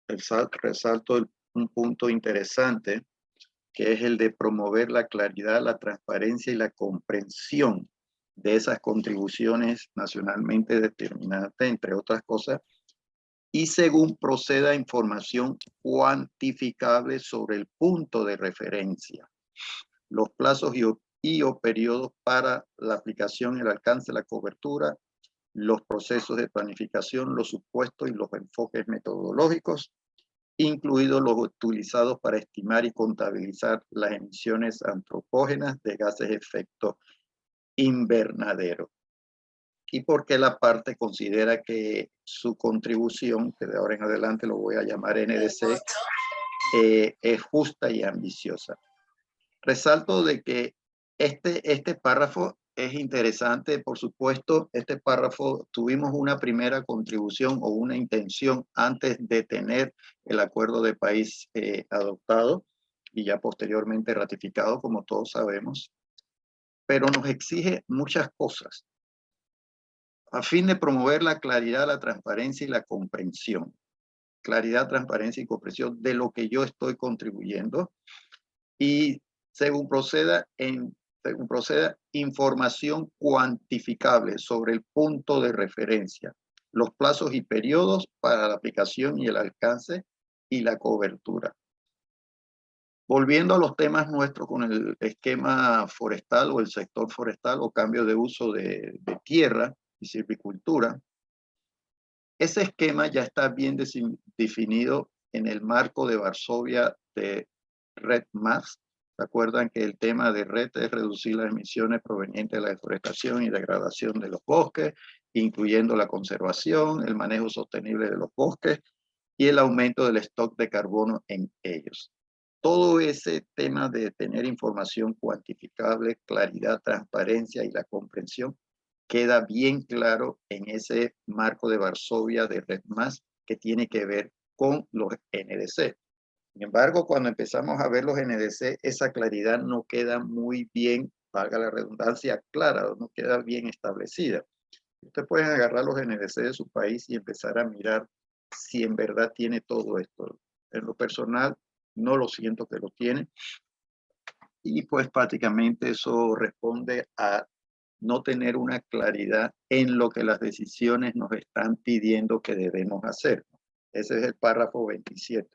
resalto un punto interesante, que es el de promover la claridad, la transparencia y la comprensión de esas contribuciones nacionalmente determinadas, entre otras cosas, y según proceda información cuantificable sobre el punto de referencia, los plazos y o periodos para la aplicación, el alcance, la cobertura, los procesos de planificación, los supuestos y los enfoques metodológicos, incluidos los utilizados para estimar y contabilizar las emisiones antropógenas de gases de efecto invernadero. Y porque la parte considera que su contribución, que de ahora en adelante lo voy a llamar NDC, es justa y ambiciosa. Resalto de que este párrafo es interesante, por supuesto. Este párrafo tuvimos una primera contribución o una intención antes de tener el acuerdo de París adoptado y ya posteriormente ratificado, como todos sabemos, pero nos exige muchas cosas a fin de promover la claridad, la transparencia y la comprensión. Claridad, transparencia y comprensión de lo que yo estoy contribuyendo, y según proceda, información cuantificable sobre el punto de referencia, los plazos y periodos para la aplicación y el alcance y la cobertura. Volviendo a los temas nuestros con el esquema forestal o el sector forestal o cambio de uso de tierra y silvicultura, ese esquema ya está bien definido en el marco de Varsovia de RED+. ¿Se acuerdan que el tema de RED es reducir las emisiones provenientes de la deforestación y degradación de los bosques, incluyendo la conservación, el manejo sostenible de los bosques y el aumento del stock de carbono en ellos? Todo ese tema de tener información cuantificable, claridad, transparencia y la comprensión queda bien claro en ese marco de Varsovia de RED+, que tiene que ver con los NDC. Sin embargo, cuando empezamos a ver los NDC, esa claridad no queda muy bien, valga la redundancia, clara, no queda bien establecida. Ustedes pueden agarrar los NDC de su país y empezar a mirar si en verdad tiene todo esto. En lo personal, no lo siento que lo tiene. Y pues prácticamente eso responde a no tener una claridad en lo que las decisiones nos están pidiendo que debemos hacer. Ese es el párrafo 27.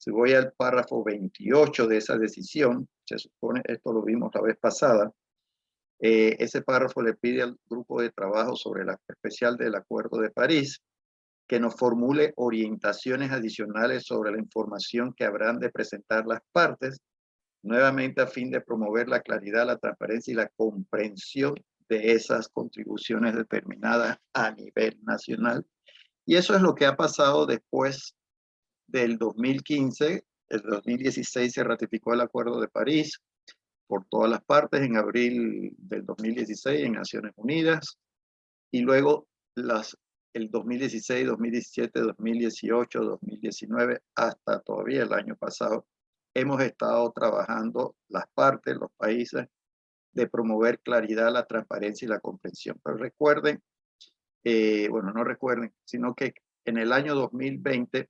Si voy al párrafo 28 de esa decisión, se supone, esto lo vimos la vez pasada, ese párrafo le pide al grupo de trabajo sobre la especial del Acuerdo de París que nos formule orientaciones adicionales sobre la información que habrán de presentar las partes, nuevamente a fin de promover la claridad, la transparencia y la comprensión de esas contribuciones determinadas a nivel nacional. Y eso es lo que ha pasado después del 2015. El 2016 se ratificó el Acuerdo de París por todas las partes en abril del 2016 en Naciones Unidas, y luego el 2016, 2017, 2018, 2019, hasta todavía el año pasado, hemos estado trabajando las partes, los países, de promover claridad, la transparencia y la comprensión. Pero recuerden, bueno, no recuerden, sino que en el año 2020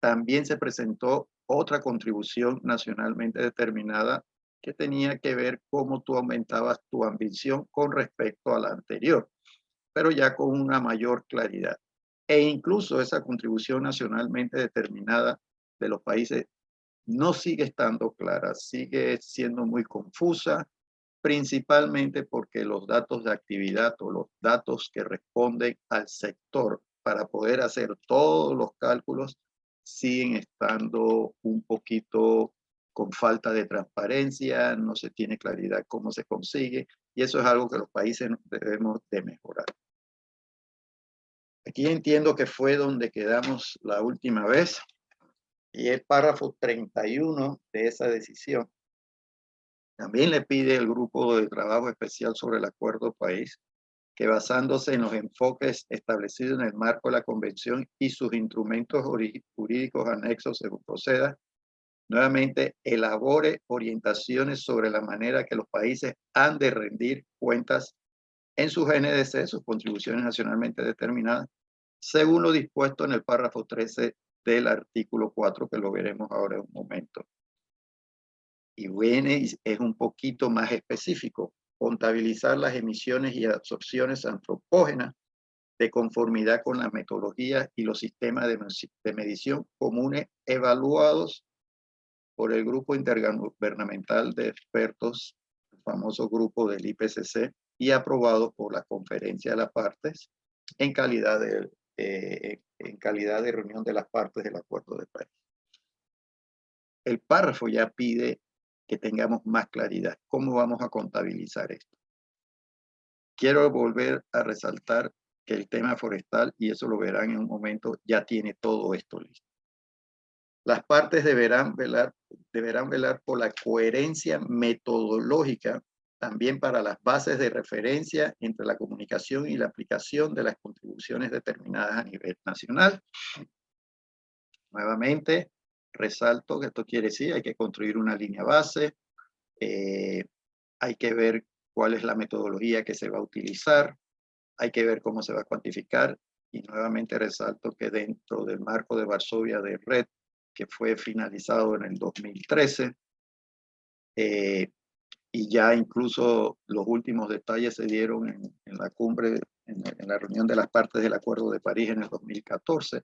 también se presentó otra contribución nacionalmente determinada que tenía que ver cómo tú aumentabas tu ambición con respecto a la anterior, pero ya con una mayor claridad. E incluso esa contribución nacionalmente determinada de los países no sigue estando clara, sigue siendo muy confusa, principalmente porque los datos de actividad o los datos que responden al sector para poder hacer todos los cálculos siguen estando un poquito con falta de transparencia, no se tiene claridad cómo se consigue, y eso es algo que los países debemos de mejorar. Aquí entiendo que fue donde quedamos la última vez, y el párrafo 31 de esa decisión también le pide al grupo de trabajo especial sobre el acuerdo país que, basándose en los enfoques establecidos en el marco de la convención y sus instrumentos jurídicos anexos según proceda, nuevamente elabore orientaciones sobre la manera que los países han de rendir cuentas en sus NDC, sus contribuciones nacionalmente determinadas, según lo dispuesto en el párrafo 13 del artículo 4, que lo veremos ahora en un momento. Y viene y es un poquito más específico: contabilizar las emisiones y absorciones antropógenas de conformidad con las metodologías y los sistemas de medición comunes evaluados por el Grupo Intergubernamental de Expertos, el famoso grupo del IPCC, y aprobados por la Conferencia de las Partes en calidad de reunión de las partes del Acuerdo de París. El párrafo ya pide que tengamos más claridad. ¿Cómo vamos a contabilizar esto? Quiero volver a resaltar que el tema forestal, y eso lo verán en un momento, ya tiene todo esto listo. Las partes deberán velar por la coherencia metodológica, también para las bases de referencia entre la comunicación y la aplicación de las contribuciones determinadas a nivel nacional. Nuevamente, resalto que esto quiere decir, hay que construir una línea base, hay que ver cuál es la metodología que se va a utilizar, hay que ver cómo se va a cuantificar, y nuevamente resalto que dentro del marco de Varsovia de Red, que fue finalizado en el 2013, y ya incluso los últimos detalles se dieron en la cumbre, en la reunión de las partes del Acuerdo de París en el 2014,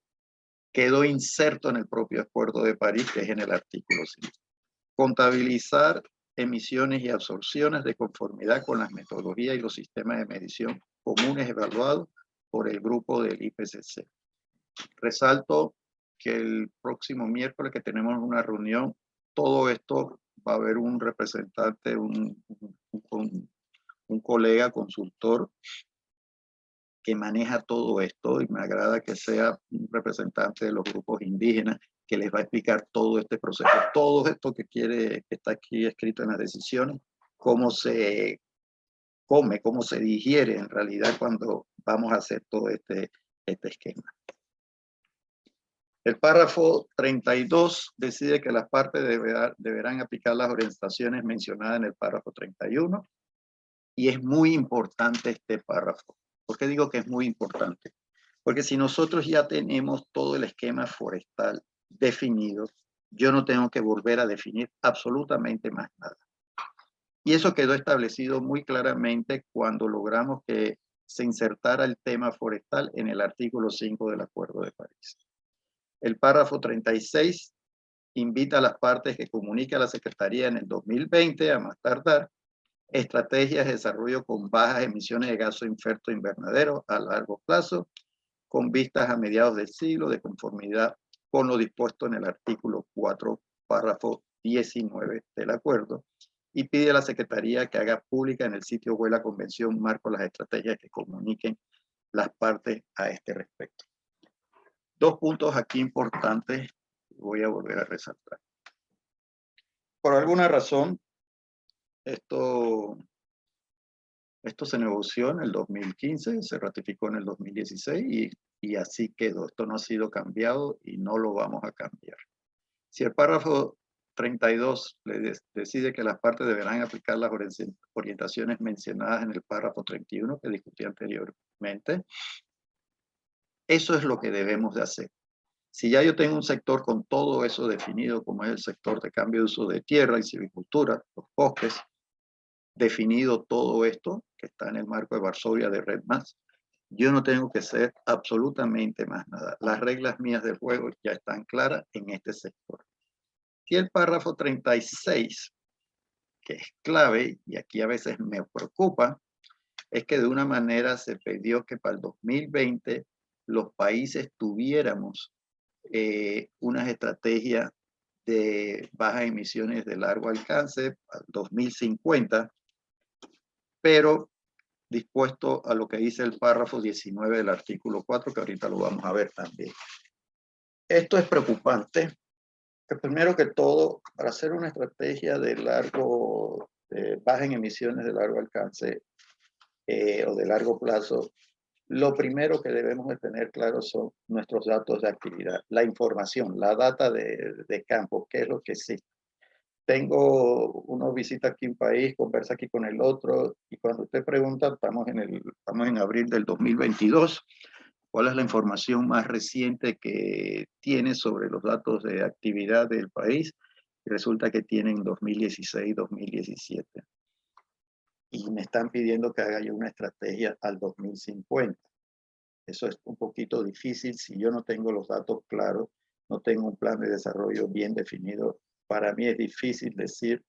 quedó inserto en el propio Acuerdo de París, que es en el artículo 5. Contabilizar emisiones y absorciones de conformidad con las metodologías y los sistemas de medición comunes evaluados por el grupo del IPCC. Resalto que el próximo miércoles, que tenemos una reunión, todo esto va a haber un representante, un colega consultor que maneja todo esto, y me agrada que sea un representante de los grupos indígenas que les va a explicar todo este proceso, todo esto que está aquí escrito en las decisiones, cómo se come, cómo se digiere en realidad cuando vamos a hacer todo este esquema. El párrafo 32 decide que las partes deberán aplicar las orientaciones mencionadas en el párrafo 31, y es muy importante este párrafo. ¿Por qué digo que es muy importante? Porque si nosotros ya tenemos todo el esquema forestal definido, yo no tengo que volver a definir absolutamente más nada. Y eso quedó establecido muy claramente cuando logramos que se insertara el tema forestal en el artículo 5 del Acuerdo de París. El párrafo 36 invita a las partes que comunique a la Secretaría en el 2020, a más tardar, estrategias de desarrollo con bajas emisiones de gases de efecto invernadero a largo plazo, con vistas a mediados del siglo, de conformidad con lo dispuesto en el artículo 4, párrafo 19 del acuerdo, y pide a la Secretaría que haga pública en el sitio web la convención marco las estrategias que comuniquen las partes a este respecto. Dos puntos aquí importantes voy a volver a resaltar. Por alguna razón, esto se negoció en el 2015, se ratificó en el 2016, y así quedó. Esto no ha sido cambiado y no lo vamos a cambiar. Si el párrafo 32 decide que las partes deberán aplicar las orientaciones mencionadas en el párrafo 31 que discutí anteriormente, eso es lo que debemos de hacer. Si ya yo tengo un sector con todo eso definido, como es el sector de cambio de uso de tierra y silvicultura, los bosques, definido todo esto, que está en el marco de Varsovia de Red Más, yo no tengo que hacer absolutamente más nada. Las reglas mías del juego ya están claras en este sector. Y el párrafo 36, que es clave, y aquí a veces me preocupa, es que de una manera se pidió que para el 2020 los países tuviéramos unas estrategias de bajas emisiones de largo alcance al 2050, pero dispuesto a lo que dice el párrafo 19 del artículo 4, que ahorita lo vamos a ver también. Esto es preocupante, que primero que todo, para hacer una estrategia de baja en emisiones de largo alcance o de largo plazo, lo primero que debemos de tener claro son nuestros datos de actividad, la información, la data de campo, qué es lo que existe. Uno visita aquí un país, conversa aquí con el otro, y cuando usted pregunta, estamos en abril del 2022, cuál es la información más reciente que tiene sobre los datos de actividad del país. Y resulta que tienen 2016, 2017. Y me están pidiendo que haga yo una estrategia al 2050. Eso es un poquito difícil si yo no tengo los datos claros, no tengo un plan de desarrollo bien definido. Para mí es difícil decir,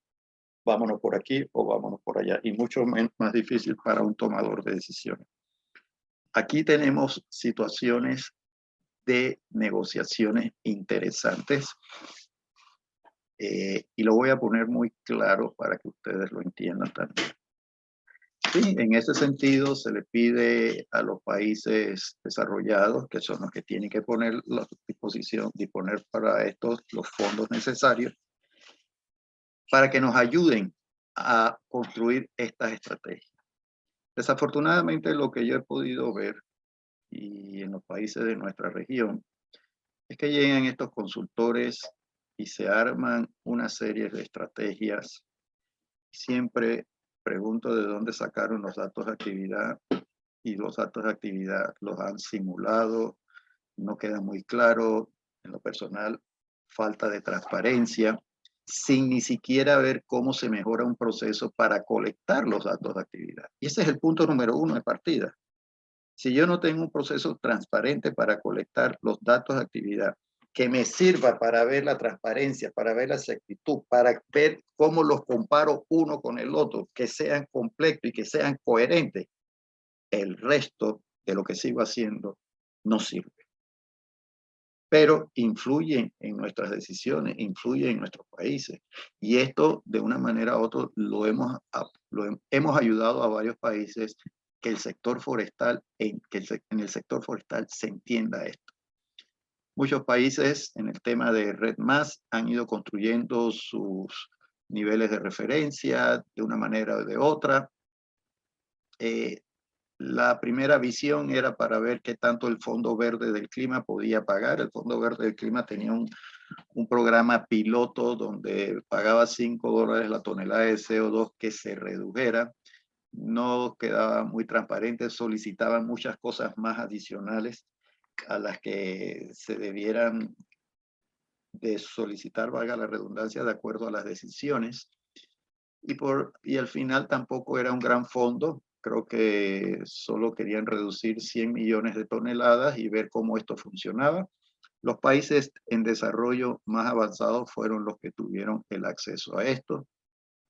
vámonos por aquí o vámonos por allá, y mucho más difícil para un tomador de decisiones. Aquí tenemos situaciones de negociaciones interesantes, y lo voy a poner muy claro para que ustedes lo entiendan también. Sí, en ese sentido se le pide a los países desarrollados, que son los que tienen que poner la disposición, disponer para estos los fondos necesarios, para que nos ayuden a construir estas estrategias. Desafortunadamente, lo que yo he podido ver, y en los países de nuestra región, es que llegan estos consultores y se arman una serie de estrategias. Siempre pregunto de dónde sacaron los datos de actividad, y los datos de actividad los han simulado, no queda muy claro. En lo personal, falta de transparencia, sin ni siquiera ver cómo se mejora un proceso para colectar los datos de actividad. Y ese es el punto número 1 de partida. Si yo no tengo un proceso transparente para colectar los datos de actividad, que me sirva para ver la transparencia, para ver la exactitud, para ver cómo los comparo uno con el otro, que sean completos y que sean coherentes, el resto de lo que sigo haciendo no sirve. Pero influye en nuestras decisiones, influye en nuestros países. Y esto, de una manera u otra, hemos ayudado a varios países que el sector forestal, en el sector forestal se entienda esto. Muchos países en el tema de Red Más han ido construyendo sus niveles de referencia de una manera o de otra. La primera visión era para ver qué tanto el Fondo Verde del Clima podía pagar. El Fondo Verde del Clima tenía un programa piloto donde pagaba $5 la tonelada de CO2 que se redujera. No quedaba muy transparente, solicitaban muchas cosas más adicionales a las que se debieran de solicitar, valga la redundancia, de acuerdo a las decisiones. Y al final tampoco era un gran fondo. Creo que solo querían reducir 100 millones de toneladas y ver cómo esto funcionaba. Los países en desarrollo más avanzados fueron los que tuvieron el acceso a esto,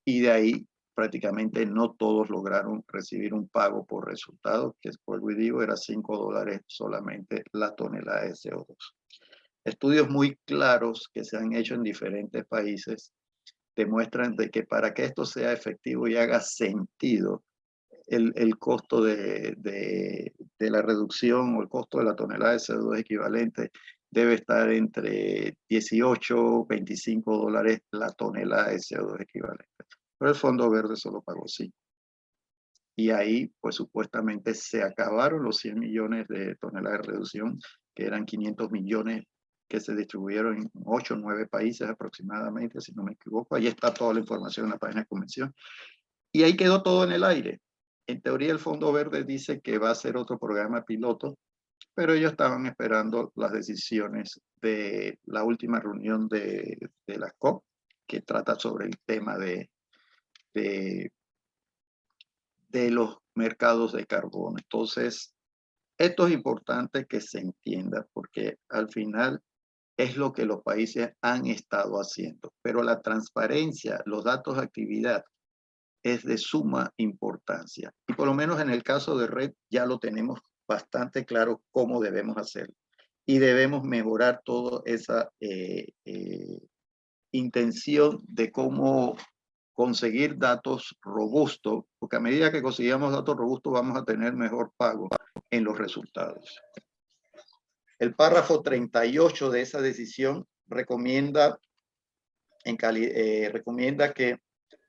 y de ahí prácticamente no todos lograron recibir un pago por resultado, que vuelvo y digo, era $5 solamente la tonelada de CO2. Estudios muy claros que se han hecho en diferentes países demuestran de que para que esto sea efectivo y haga sentido, el costo de la reducción o el costo de la tonelada de CO2 equivalente debe estar entre 18 y $25 la tonelada de CO2 equivalente. Pero el Fondo Verde solo pagó 5. Y ahí, pues supuestamente se acabaron los 100 millones de toneladas de reducción, que eran 500 millones que se distribuyeron en 8 o 9 países aproximadamente, si no me equivoco. Ahí está toda la información en la página de convención. Y ahí quedó todo en el aire. En teoría, el Fondo Verde dice que va a ser otro programa piloto, pero ellos estaban esperando las decisiones de la última reunión de la COP, que trata sobre el tema de los mercados de carbono. Entonces, esto es importante que se entienda, porque al final es lo que los países han estado haciendo. Pero la transparencia, los datos de actividad, es de suma importancia. Y por lo menos en el caso de Red ya lo tenemos bastante claro cómo debemos hacerlo. Y debemos mejorar toda esa intención de cómo conseguir datos robustos, porque a medida que consigamos datos robustos vamos a tener mejor pago en los resultados. El párrafo 38 de esa decisión recomienda que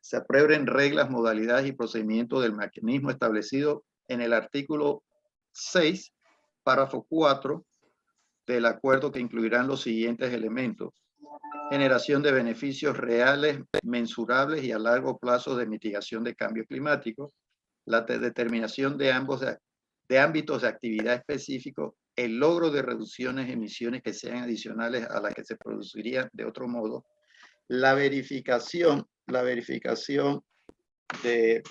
se aprueben reglas, modalidades y procedimientos del mecanismo establecido en el artículo 6, párrafo 4 del acuerdo, que incluirán los siguientes elementos: generación de beneficios reales, mensurables y a largo plazo de mitigación de cambio climático, la determinación de ámbitos de actividad específicos el logro de reducciones de emisiones que sean adicionales a las que se producirían de otro modo, la verificación de,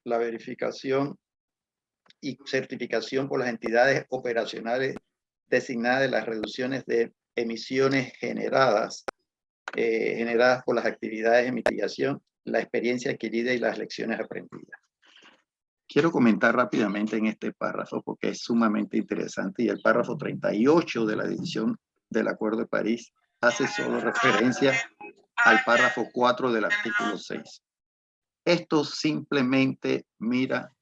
la verificación y certificación por las entidades operacionales designadas de las reducciones de emisiones generadas por las actividades de mitigación, la experiencia adquirida y las lecciones aprendidas. Quiero comentar rápidamente en este párrafo porque es sumamente interesante, y el párrafo 38 de la decisión del Acuerdo de París hace solo referencia al párrafo 4 del artículo 6. Esto simplemente mira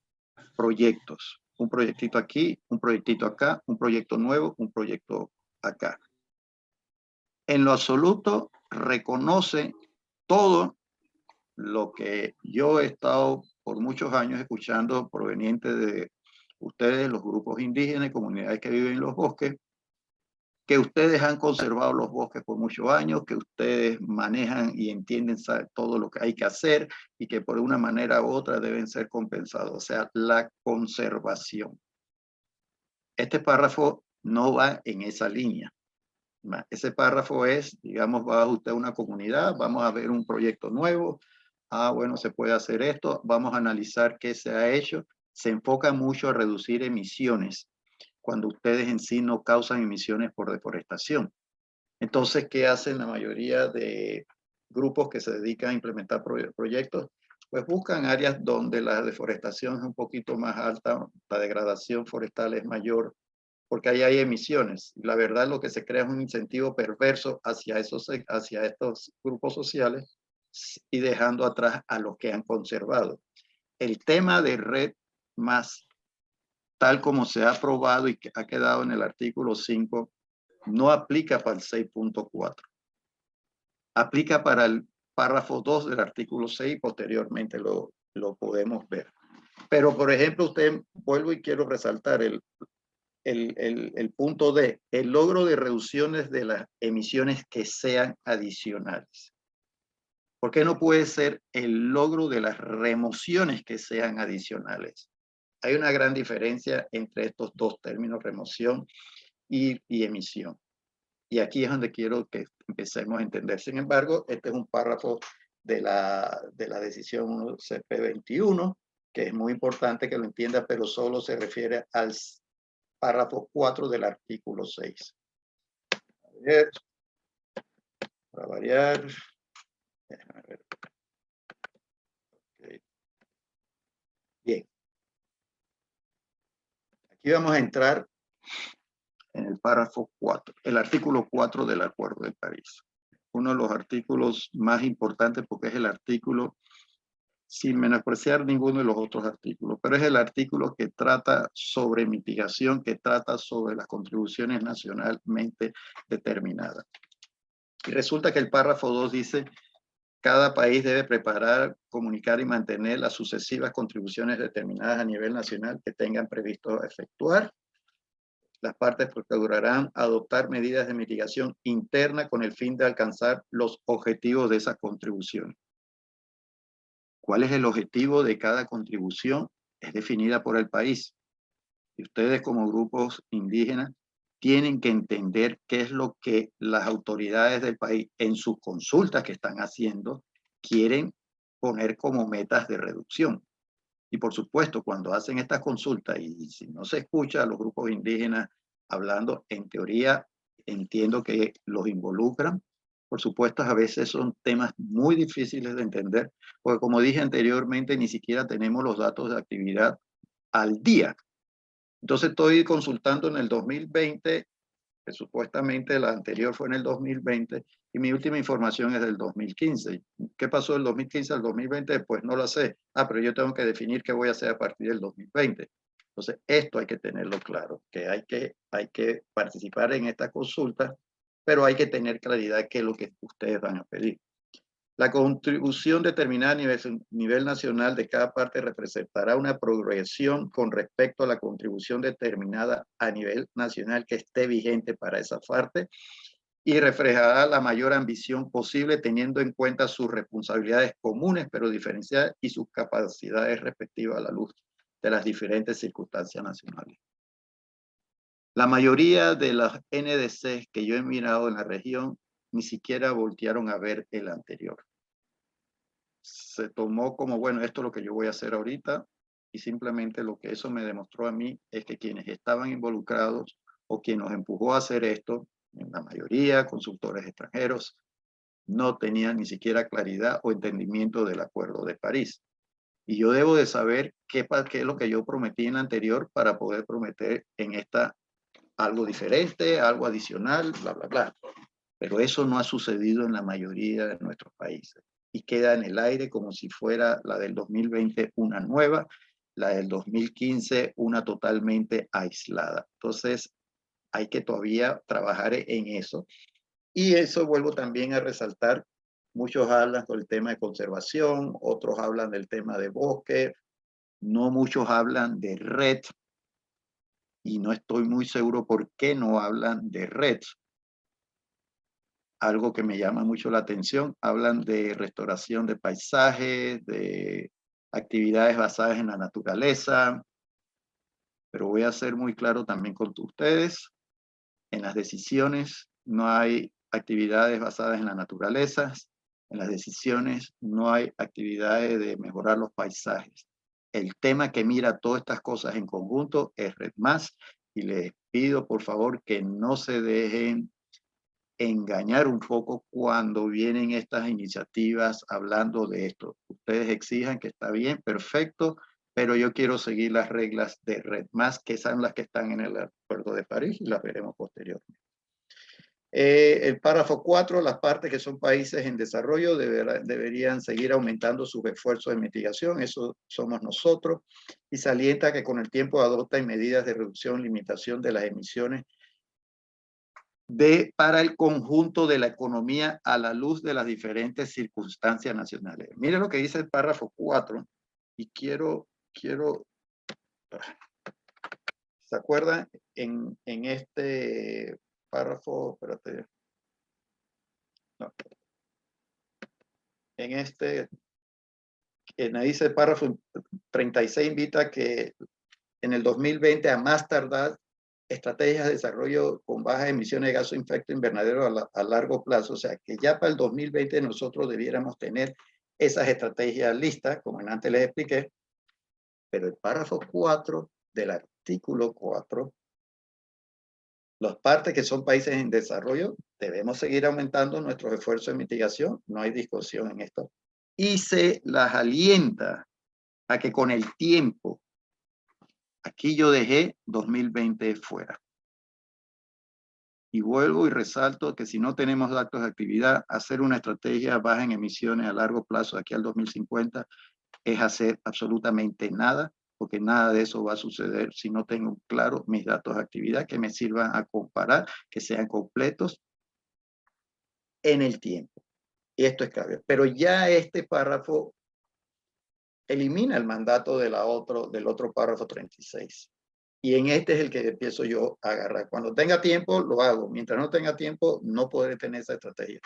proyectos, un proyectito aquí, un proyectito acá, un proyecto nuevo, un proyecto acá. En lo absoluto reconoce todo lo que yo he estado por muchos años escuchando proveniente de ustedes, los grupos indígenas, comunidades que viven en los bosques, que ustedes han conservado los bosques por muchos años, que ustedes manejan y entienden todo lo que hay que hacer y que por una manera u otra deben ser compensados. O sea, la conservación. Este párrafo no va en esa línea. Ese párrafo es, digamos, va usted a una comunidad, vamos a ver un proyecto nuevo, bueno, se puede hacer esto, vamos a analizar qué se ha hecho. Se enfoca mucho a reducir emisiones cuando ustedes en sí no causan emisiones por deforestación. Entonces, ¿qué hacen la mayoría de grupos que se dedican a implementar proyectos? Pues buscan áreas donde la deforestación es un poquito más alta, la degradación forestal es mayor, porque ahí hay emisiones. La verdad, lo que se crea es un incentivo perverso hacia estos grupos sociales y dejando atrás a los que han conservado. El tema de Red Más, tal como se ha aprobado y que ha quedado en el artículo 5, no aplica para el 6.4. Aplica para el párrafo 2 del artículo 6, posteriormente lo podemos ver. Pero, por ejemplo, vuelvo y quiero resaltar el punto D, el logro de reducciones de las emisiones que sean adicionales. ¿Por qué no puede ser el logro de las remociones que sean adicionales? Hay una gran diferencia entre estos dos términos, remoción y emisión. Y aquí es donde quiero que empecemos a entender. Sin embargo, este es un párrafo de la decisión CP21, que es muy importante que lo entienda, pero solo se refiere al párrafo 4 del artículo 6. A ver, para variar. Déjame ver. Okay. Bien. Aquí vamos a entrar en el párrafo 4, el artículo 4 del Acuerdo de París. Uno de los artículos más importantes porque es el artículo, sin menospreciar ninguno de los otros artículos, pero es el artículo que trata sobre mitigación, que trata sobre las contribuciones nacionalmente determinadas. Y resulta que el párrafo 2 dice: cada país debe preparar, comunicar y mantener las sucesivas contribuciones determinadas a nivel nacional que tengan previsto efectuar. Las partes procurarán adoptar medidas de mitigación interna con el fin de alcanzar los objetivos de esas contribuciones. ¿Cuál es el objetivo de cada contribución? Es definida por el país. Y ustedes como grupos indígenas tienen que entender qué es lo que las autoridades del país en sus consultas que están haciendo quieren poner como metas de reducción. Y por supuesto, cuando hacen estas consultas y si no se escucha a los grupos indígenas hablando, en teoría entiendo que los involucran. Por supuesto, a veces son temas muy difíciles de entender, porque como dije anteriormente, ni siquiera tenemos los datos de actividad al día. Entonces estoy consultando en el 2020, que supuestamente la anterior fue en el 2020, y mi última información es del 2015. ¿Qué pasó del 2015 al 2020? Pues no lo sé. Pero yo tengo que definir qué voy a hacer a partir del 2020. Entonces, esto hay que tenerlo claro, que hay que participar en esta consulta, pero hay que tener claridad de qué es lo que ustedes van a pedir. La contribución determinada a nivel nacional de cada parte representará una progresión con respecto a la contribución determinada a nivel nacional que esté vigente para esa parte y reflejará la mayor ambición posible teniendo en cuenta sus responsabilidades comunes pero diferenciadas y sus capacidades respectivas a la luz de las diferentes circunstancias nacionales. La mayoría de las NDC que yo he mirado en la región ni siquiera voltearon a ver el anterior. Se tomó como, bueno, esto es lo que yo voy a hacer ahorita, y simplemente lo que eso me demostró a mí es que quienes estaban involucrados o quien nos empujó a hacer esto, en la mayoría consultores extranjeros, no tenían ni siquiera claridad o entendimiento del Acuerdo de París. Y yo debo de saber qué es lo que yo prometí en la anterior para poder prometer en esta algo diferente, algo adicional, bla, bla, bla. Pero eso no ha sucedido en la mayoría de nuestros países y queda en el aire como si fuera la del 2020 una nueva, la del 2015 una totalmente aislada. Entonces, hay que todavía trabajar en eso. Y eso vuelvo también a resaltar. Muchos hablan del tema de conservación, otros hablan del tema de bosque, no muchos hablan de red, y no estoy muy seguro por qué no hablan de red. Algo que me llama mucho la atención, hablan de restauración de paisajes, de actividades basadas en la naturaleza, pero voy a ser muy claro también con ustedes, en las decisiones no hay actividades basadas en la naturaleza, en las decisiones no hay actividades de mejorar los paisajes. El tema que mira todas estas cosas en conjunto es RedMás, y les pido por favor que no se dejen engañar un poco cuando vienen estas iniciativas hablando de esto. Ustedes exijan que está bien, perfecto, pero yo quiero seguir las reglas de RedMás, que son las que están en el Acuerdo de París, y las veremos posteriormente. El párrafo 4, las partes que son países en desarrollo deberían seguir aumentando sus esfuerzos de mitigación, eso somos nosotros, y salienta que con el tiempo adoptan medidas de reducción, limitación de las emisiones para el conjunto de la economía a la luz de las diferentes circunstancias nacionales. Miren lo que dice el párrafo 4, y quiero, ¿se acuerdan? En este párrafo, espérate, no, en este, dice el párrafo 36, invita que en el 2020 a más tardar estrategias de desarrollo con bajas emisiones de gases de efecto invernadero a largo plazo. O sea, que ya para el 2020 nosotros debiéramos tener esas estrategias listas, como antes les expliqué. Pero el párrafo 4 del artículo 4, las partes que son países en desarrollo, debemos seguir aumentando nuestros esfuerzos de mitigación, no hay discusión en esto. Y se las alienta a que con el tiempo, aquí yo dejé 2020 fuera. Y vuelvo y resalto que si no tenemos datos de actividad, hacer una estrategia baja en emisiones a largo plazo, aquí al 2050, es hacer absolutamente nada, porque nada de eso va a suceder si no tengo claro mis datos de actividad que me sirvan a comparar, que sean completos en el tiempo. Y esto es clave. Pero ya este párrafo elimina el mandato del otro párrafo 36. Y en este es el que empiezo yo a agarrar. Cuando tenga tiempo, lo hago. Mientras no tenga tiempo, no podré tener esa estrategia.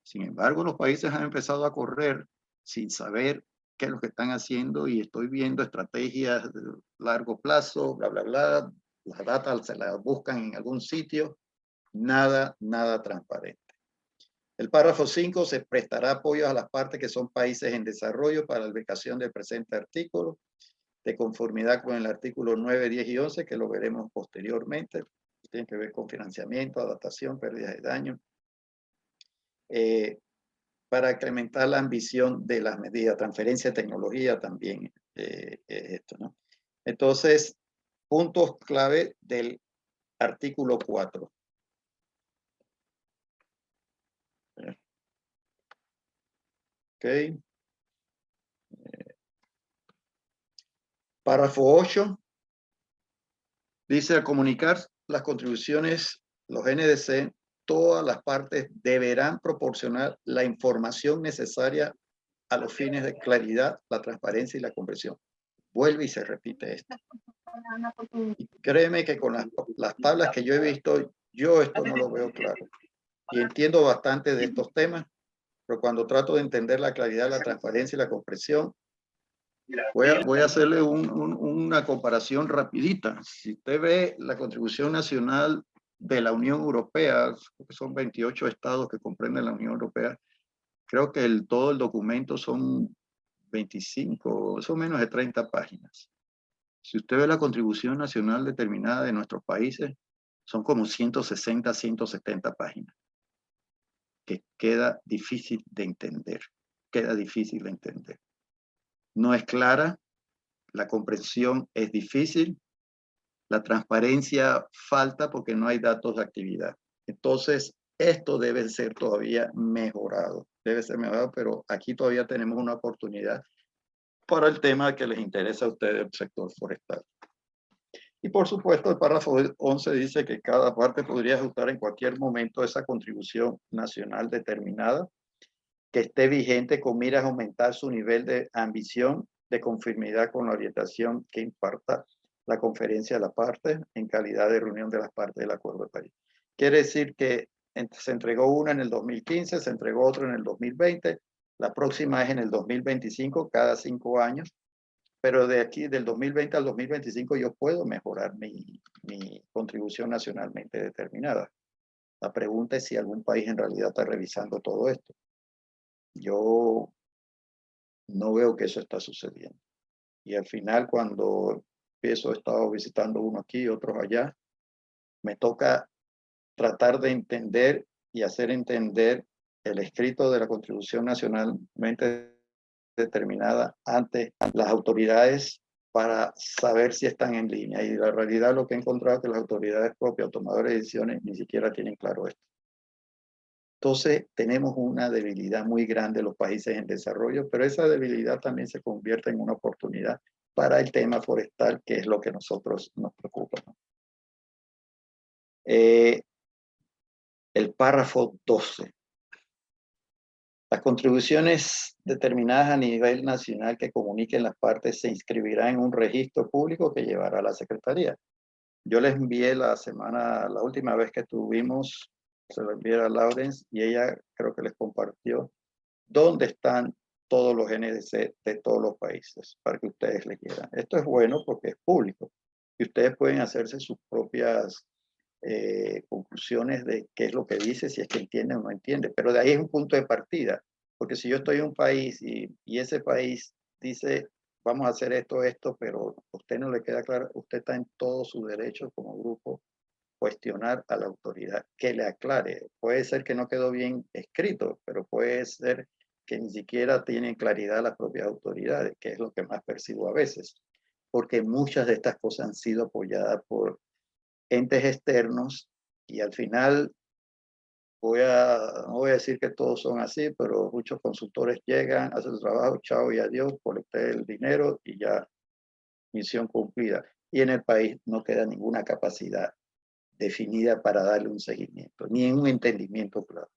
Sin embargo, los países han empezado a correr sin saber qué es lo que están haciendo, y estoy viendo estrategias de largo plazo, bla, bla, bla. Las datas se las buscan en algún sitio. Nada transparente. El párrafo 5, se prestará apoyo a las partes que son países en desarrollo para la aplicación del presente artículo, de conformidad con el artículo 9, 10 y 11, que lo veremos posteriormente. Tiene que ver con financiamiento, adaptación, pérdidas de daño. Para incrementar la ambición de las medidas, transferencia de tecnología también, esto, ¿no? Entonces, puntos clave del artículo 4. Ok. Párrafo 8. Dice, al comunicar las contribuciones, los NDC, todas las partes deberán proporcionar la información necesaria a los fines de claridad, la transparencia y la comprensión. Vuelve y se repite esto. Y créeme que con las tablas que yo he visto, yo esto no lo veo claro. Y entiendo bastante de estos temas, pero cuando trato de entender la claridad, la transparencia y la comprensión, Voy a hacerle una comparación rapidita. Si usted ve la contribución nacional de la Unión Europea, que son 28 estados que comprenden la Unión Europea, creo que todo el documento son 25, son menos de 30 páginas. Si usted ve la contribución nacional determinada de nuestros países, son como 160, 170 páginas, que queda difícil de entender, queda difícil de entender. No es clara, la comprensión es difícil, la transparencia falta porque no hay datos de actividad. Entonces, esto debe ser todavía mejorado, pero aquí todavía tenemos una oportunidad para el tema que les interesa a ustedes, el sector forestal. Y por supuesto, el párrafo 11 dice que cada parte podría ajustar en cualquier momento esa contribución nacional determinada que esté vigente con miras a aumentar su nivel de ambición de conformidad con la orientación que imparta la conferencia de las partes en calidad de reunión de las partes del Acuerdo de París. Quiere decir que se entregó una en el 2015, se entregó otra en el 2020, la próxima es en el 2025, cada 5 años, pero de aquí, del 2020 al 2025, yo puedo mejorar mi contribución nacionalmente determinada. La pregunta es si algún país en realidad está revisando todo esto. Yo no veo que eso está sucediendo. Y al final, cuando he estado visitando uno aquí, otros allá, me toca tratar de entender y hacer entender el escrito de la contribución nacionalmente determinada ante las autoridades para saber si están en línea. Y la realidad lo que he encontrado es que las autoridades propias, tomadores de decisiones, ni siquiera tienen claro esto. Entonces, tenemos una debilidad muy grande en los países en desarrollo, pero esa debilidad también se convierte en una oportunidad para el tema forestal, que es lo que nosotros nos preocupa, ¿no? El párrafo 12. Las contribuciones determinadas a nivel nacional que comuniquen las partes se inscribirán en un registro público que llevará la Secretaría. Yo les envié la última vez que tuvimos, se lo envié a Lawrence y ella creo que les compartió dónde están todos los NDC de todos los países para que ustedes les quieran. Esto es bueno porque es público y ustedes pueden hacerse sus propias conclusiones de qué es lo que dice, si es que entiende o no entiende, pero de ahí es un punto de partida, porque si yo estoy en un país y ese país dice vamos a hacer esto, pero a usted no le queda claro, usted está en todo su derecho como grupo cuestionar a la autoridad que le aclare. Puede ser que no quedó bien escrito, pero puede ser que ni siquiera tienen claridad las propias autoridades, que es lo que más percibo a veces, porque muchas de estas cosas han sido apoyadas por entes externos y al final no voy a decir que todos son así, pero muchos consultores llegan, hacen su trabajo, chao y adiós, colecté el dinero y ya, misión cumplida. Y en el país no queda ninguna capacidad definida para darle un seguimiento, ni en un entendimiento claro.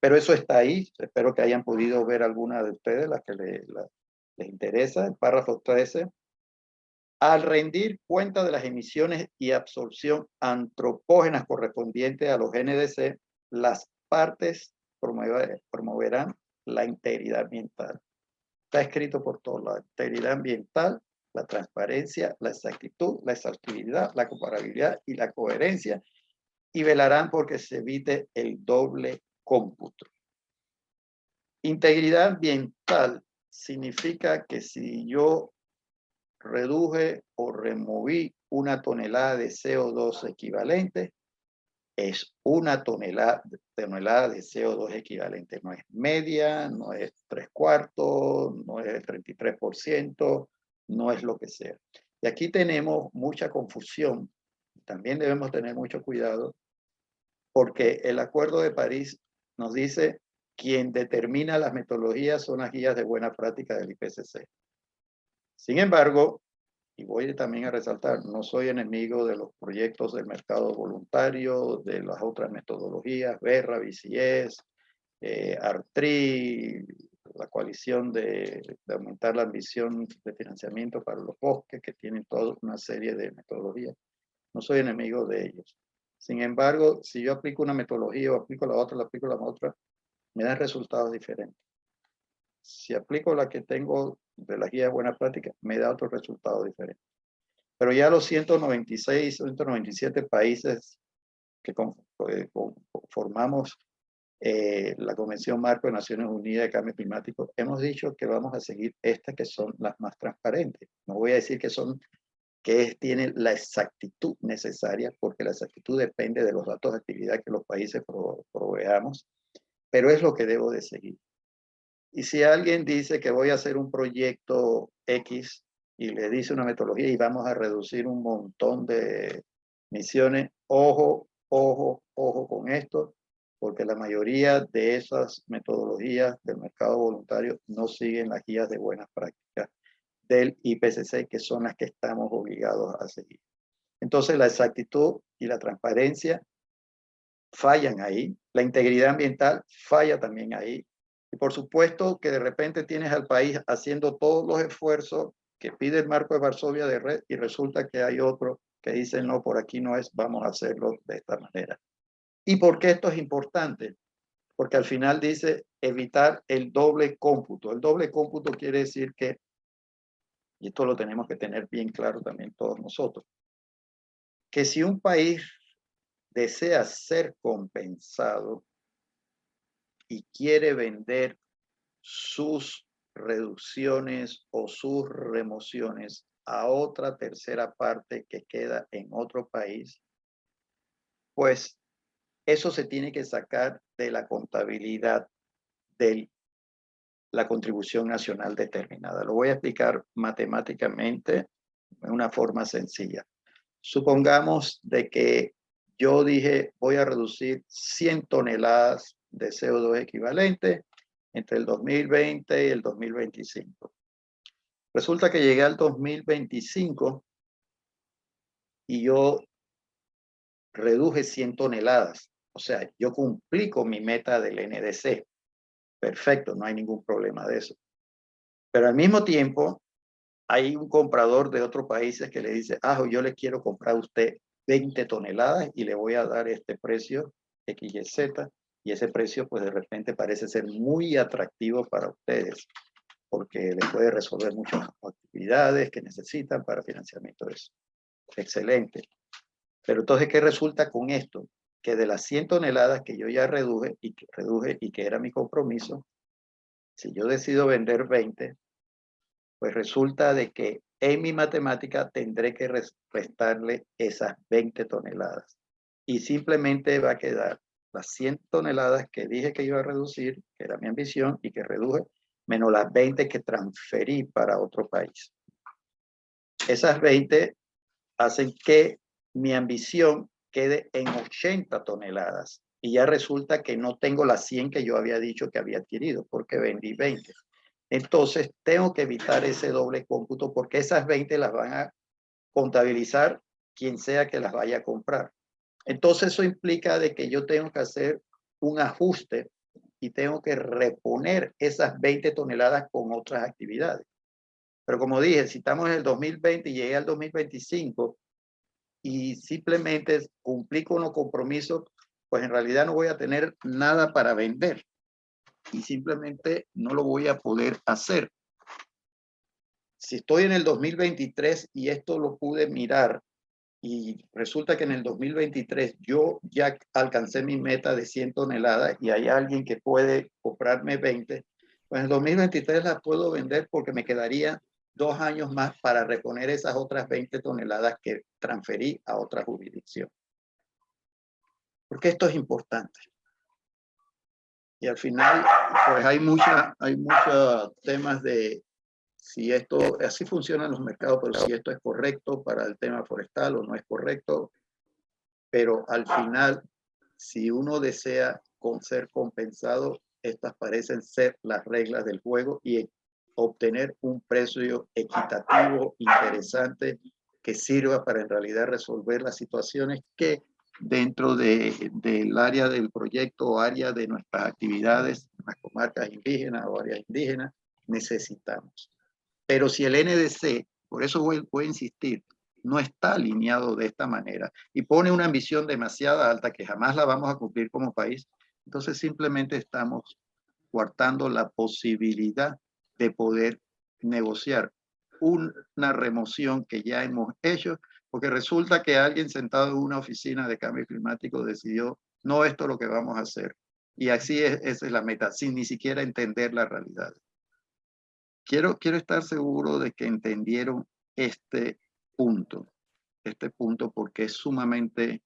Pero eso está ahí, espero que hayan podido ver alguna de ustedes, las que les interesa, el párrafo 13. Al rendir cuenta de las emisiones y absorción antropógenas correspondientes a los NDC, las partes promoverán la integridad ambiental. Está escrito por todos, la integridad ambiental, la transparencia, la exactitud, la exhaustividad, la comparabilidad y la coherencia, y velarán porque se evite el doble cómputo. Integridad ambiental significa que si yo reduje o removí una tonelada de CO2 equivalente, es una tonelada de CO2 equivalente. No es media, no es 3/4, no es el 33%, no es lo que sea. Y aquí tenemos mucha confusión. También debemos tener mucho cuidado porque el Acuerdo de París nos dice quien determina las metodologías son las guías de buena práctica del IPCC. Sin embargo, y voy también a resaltar, no soy enemigo de los proyectos del mercado voluntario, de las otras metodologías, BERRA, BCS, ARTRI, la coalición de aumentar la ambición de financiamiento para los bosques, que tienen toda una serie de metodologías. No soy enemigo de ellos. Sin embargo, si yo aplico una metodología o aplico la otra, me dan resultados diferentes. si aplico la que tengo de la guía de buena práctica, me da otro resultado diferente. Pero ya los 196, 197 países que formamos la Convención Marco de Naciones Unidas de Cambio Climático, hemos dicho que vamos a seguir estas que son las más transparentes. No voy a decir que tienen la exactitud necesaria, porque la exactitud depende de los datos de actividad que los países proveamos, pero es lo que debo de seguir. Y si alguien dice que voy a hacer un proyecto X y le dice una metodología y vamos a reducir un montón de emisiones, ojo con esto, porque la mayoría de esas metodologías del mercado voluntario no siguen las guías de buenas prácticas del IPCC, que son las que estamos obligados a seguir. Entonces, la exactitud y la transparencia fallan ahí, la integridad ambiental falla también ahí, y por supuesto que de repente tienes al país haciendo todos los esfuerzos que pide el Marco de Varsovia de red y resulta que hay otro que dice no, por aquí no es, vamos a hacerlo de esta manera. ¿Y por qué esto es importante? Porque al final dice evitar el doble cómputo. El doble cómputo quiere decir que, y esto lo tenemos que tener bien claro también todos nosotros, que si un país desea ser compensado y quiere vender sus reducciones o sus remociones a otra tercera parte que queda en otro país, pues eso se tiene que sacar de la contabilidad de la contribución nacional determinada. Lo voy a explicar matemáticamente de una forma sencilla. Supongamos de que yo dije voy a reducir 100 toneladas de CO2 equivalente entre el 2020 y el 2025. Resulta que llegué al 2025 y yo reduje 100 toneladas. O sea, yo cumplí con mi meta del NDC. Perfecto, no hay ningún problema de eso. Pero al mismo tiempo, hay un comprador de otros países que le dice, yo le quiero comprar a usted 20 toneladas y le voy a dar este precio XYZ, y ese precio pues de repente parece ser muy atractivo para ustedes, porque les puede resolver muchas actividades que necesitan para financiamiento de eso. Excelente. Pero entonces, ¿qué resulta con esto? Que de las 100 toneladas que yo ya reduje y que era mi compromiso, si yo decido vender 20, pues resulta de que en mi matemática tendré que restarle esas 20 toneladas. Y simplemente va a quedar las 100 toneladas que dije que iba a reducir, que era mi ambición y que reduje, menos las 20 que transferí para otro país. Esas 20 hacen que mi ambición quede en 80 toneladas. Y ya resulta que no tengo las 100 que yo había dicho que había adquirido, porque vendí 20. Entonces, tengo que evitar ese doble cómputo, porque esas 20 las van a contabilizar quien sea que las vaya a comprar. Entonces, eso implica de que yo tengo que hacer un ajuste y tengo que reponer esas 20 toneladas con otras actividades. Pero como dije, si estamos en el 2020 y llegué al 2025 y simplemente cumplí con los compromisos, pues en realidad no voy a tener nada para vender y simplemente no lo voy a poder hacer. Si estoy en el 2023 y esto lo pude mirar y resulta que en el 2023 yo ya alcancé mi meta de 100 toneladas y hay alguien que puede comprarme 20, pues en el 2023 las puedo vender porque me quedaría 2 años más para reponer esas otras 20 toneladas que transferí a otra jurisdicción. Porque esto es importante. Y al final, pues hay muchos temas de si esto, así funcionan los mercados, pero si esto es correcto para el tema forestal o no es correcto. Pero al final, si uno desea ser compensado, estas parecen ser las reglas del juego y obtener un precio equitativo, interesante, que sirva para en realidad resolver las situaciones que dentro del área del proyecto o área de nuestras actividades, las comarcas indígenas o áreas indígenas, necesitamos. Pero si el NDC, por eso voy a insistir, no está alineado de esta manera y pone una ambición demasiado alta que jamás la vamos a cumplir como país, entonces simplemente estamos coartando la posibilidad de poder negociar una remoción que ya hemos hecho, porque resulta que alguien sentado en una oficina de cambio climático decidió, no, esto es lo que vamos a hacer. Y así esa es la meta, sin ni siquiera entender la realidad. Quiero estar seguro de que entendieron este punto porque es sumamente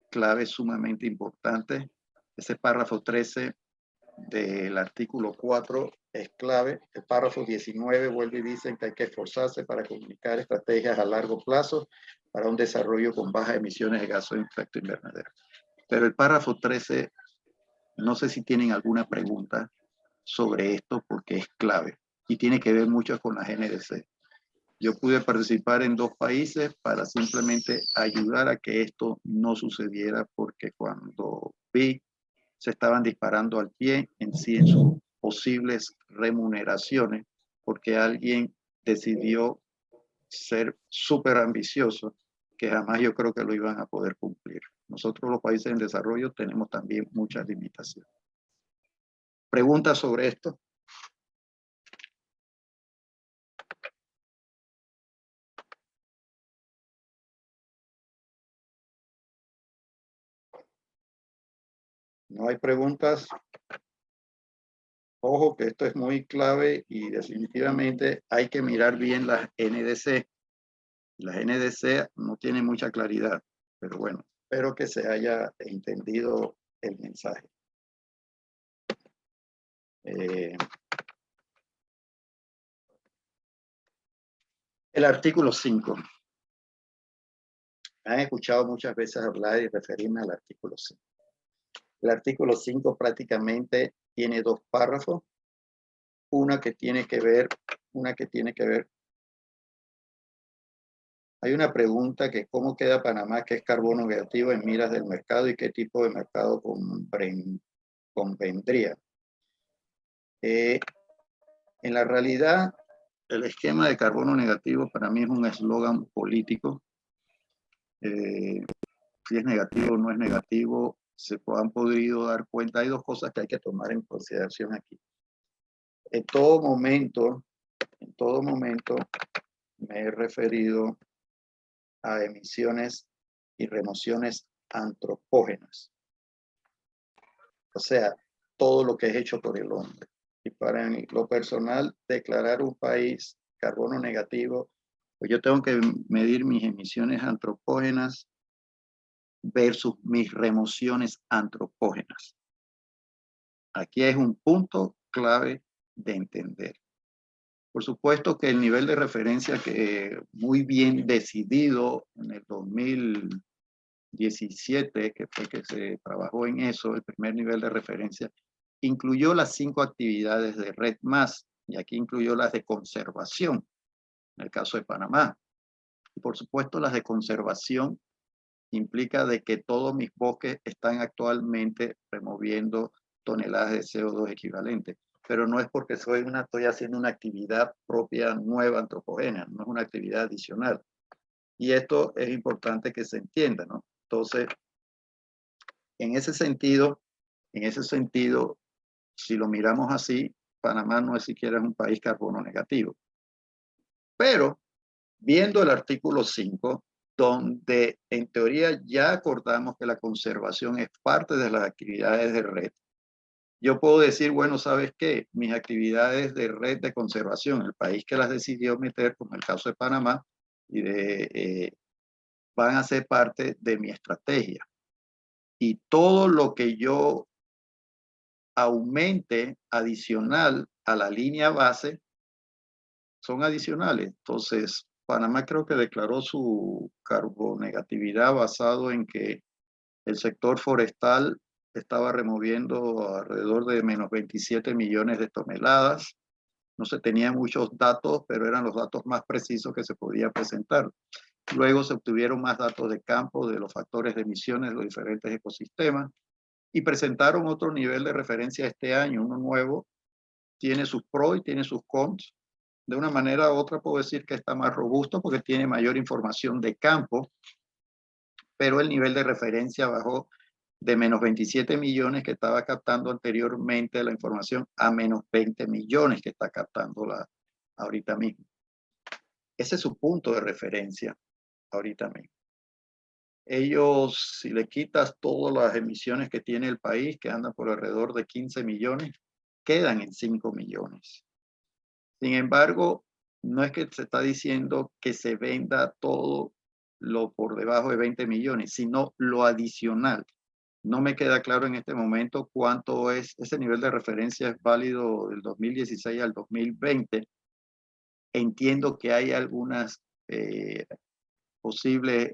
clave, sumamente importante. Ese párrafo 13 del artículo 4 es clave. El párrafo 19 vuelve y dice que hay que esforzarse para comunicar estrategias a largo plazo para un desarrollo con bajas emisiones de gases de efecto invernadero. Pero el párrafo 13, no sé si tienen alguna pregunta sobre esto porque es clave y tiene que ver mucho con la GNDC. Yo pude participar en 2 países para simplemente ayudar a que esto no sucediera, porque cuando vi se estaban disparando al pie en sí en sus posibles remuneraciones, porque alguien decidió ser súper ambicioso, que jamás yo creo que lo iban a poder cumplir. Nosotros los países en desarrollo tenemos también muchas limitaciones. ¿Preguntas sobre esto? ¿No hay preguntas? Ojo que esto es muy clave y definitivamente hay que mirar bien las NDC. Las NDC no tienen mucha claridad, pero bueno, espero que se haya entendido el mensaje. El artículo 5. Me han escuchado muchas veces hablar y referirme al artículo 5. El artículo 5 prácticamente tiene 2 párrafos. Una que tiene que ver. Hay una pregunta que cómo queda Panamá, que es carbono negativo en miras del mercado y qué tipo de mercado convendría. En la realidad, el esquema de carbono negativo para mí es un eslogan político. Si es negativo o no es negativo, se han podido dar cuenta. Hay 2 cosas que hay que tomar en consideración aquí. En todo momento me he referido a emisiones y remociones antropógenas. O sea, todo lo que es hecho por el hombre. Y para mí, lo personal, declarar un país carbono negativo, pues yo tengo que medir mis emisiones antropógenas versus mis remociones antropógenas. Aquí es un punto clave de entender. Por supuesto que el nivel de referencia que muy bien decidido en el 2017, que fue que se trabajó en eso, el primer nivel de referencia, incluyó las 5 actividades de Red+, y aquí incluyó las de conservación, en el caso de Panamá. Y por supuesto las de conservación implica de que todos mis bosques están actualmente removiendo toneladas de CO2 equivalentes, pero no es porque estoy haciendo una actividad propia, nueva, antropogénea, no es una actividad adicional. Y esto es importante que se entienda, ¿no? Entonces, en ese sentido, si lo miramos así, Panamá no es siquiera un país carbono negativo. Pero, viendo el artículo 5, donde en teoría ya acordamos que la conservación es parte de las actividades de red, yo puedo decir, bueno, ¿sabes qué? Mis actividades de red de conservación, el país que las decidió meter, como el caso de Panamá, van a ser parte de mi estrategia. Y todo lo que yo aumente adicional a la línea base son adicionales. Entonces, Panamá creo que declaró su carbonegatividad basado en que el sector forestal estaba removiendo alrededor de menos 27 millones de toneladas. No se tenían muchos datos, pero eran los datos más precisos que se podían presentar. Luego se obtuvieron más datos de campo de los factores de emisiones de los diferentes ecosistemas y presentaron otro nivel de referencia este año, uno nuevo. Tiene sus pros y tiene sus cons. De una manera u otra puedo decir que está más robusto porque tiene mayor información de campo, pero el nivel de referencia bajó de menos 27 millones que estaba captando anteriormente la información a menos 20 millones que está captando ahorita mismo. Ese es su punto de referencia ahorita mismo. Ellos, si le quitas todas las emisiones que tiene el país, que andan por alrededor de 15 millones, quedan en 5 millones. Sin embargo, no es que se está diciendo que se venda todo lo por debajo de 20 millones, sino lo adicional. No me queda claro en este momento cuánto es ese nivel de referencia, es válido del 2016 al 2020. Entiendo que hay algunas posibles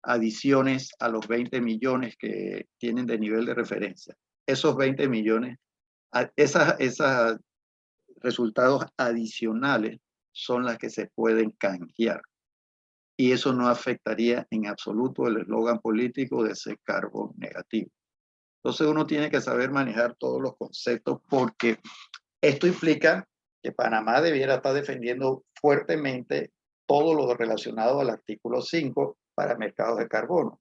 adiciones a los 20 millones que tienen de nivel de referencia. Esos 20 millones, esas resultados adicionales son las que se pueden canjear. Y eso no afectaría en absoluto el eslogan político de ese carbón negativo. Entonces uno tiene que saber manejar todos los conceptos porque esto implica que Panamá debiera estar defendiendo fuertemente todo lo relacionado al artículo 5 para mercados de carbono.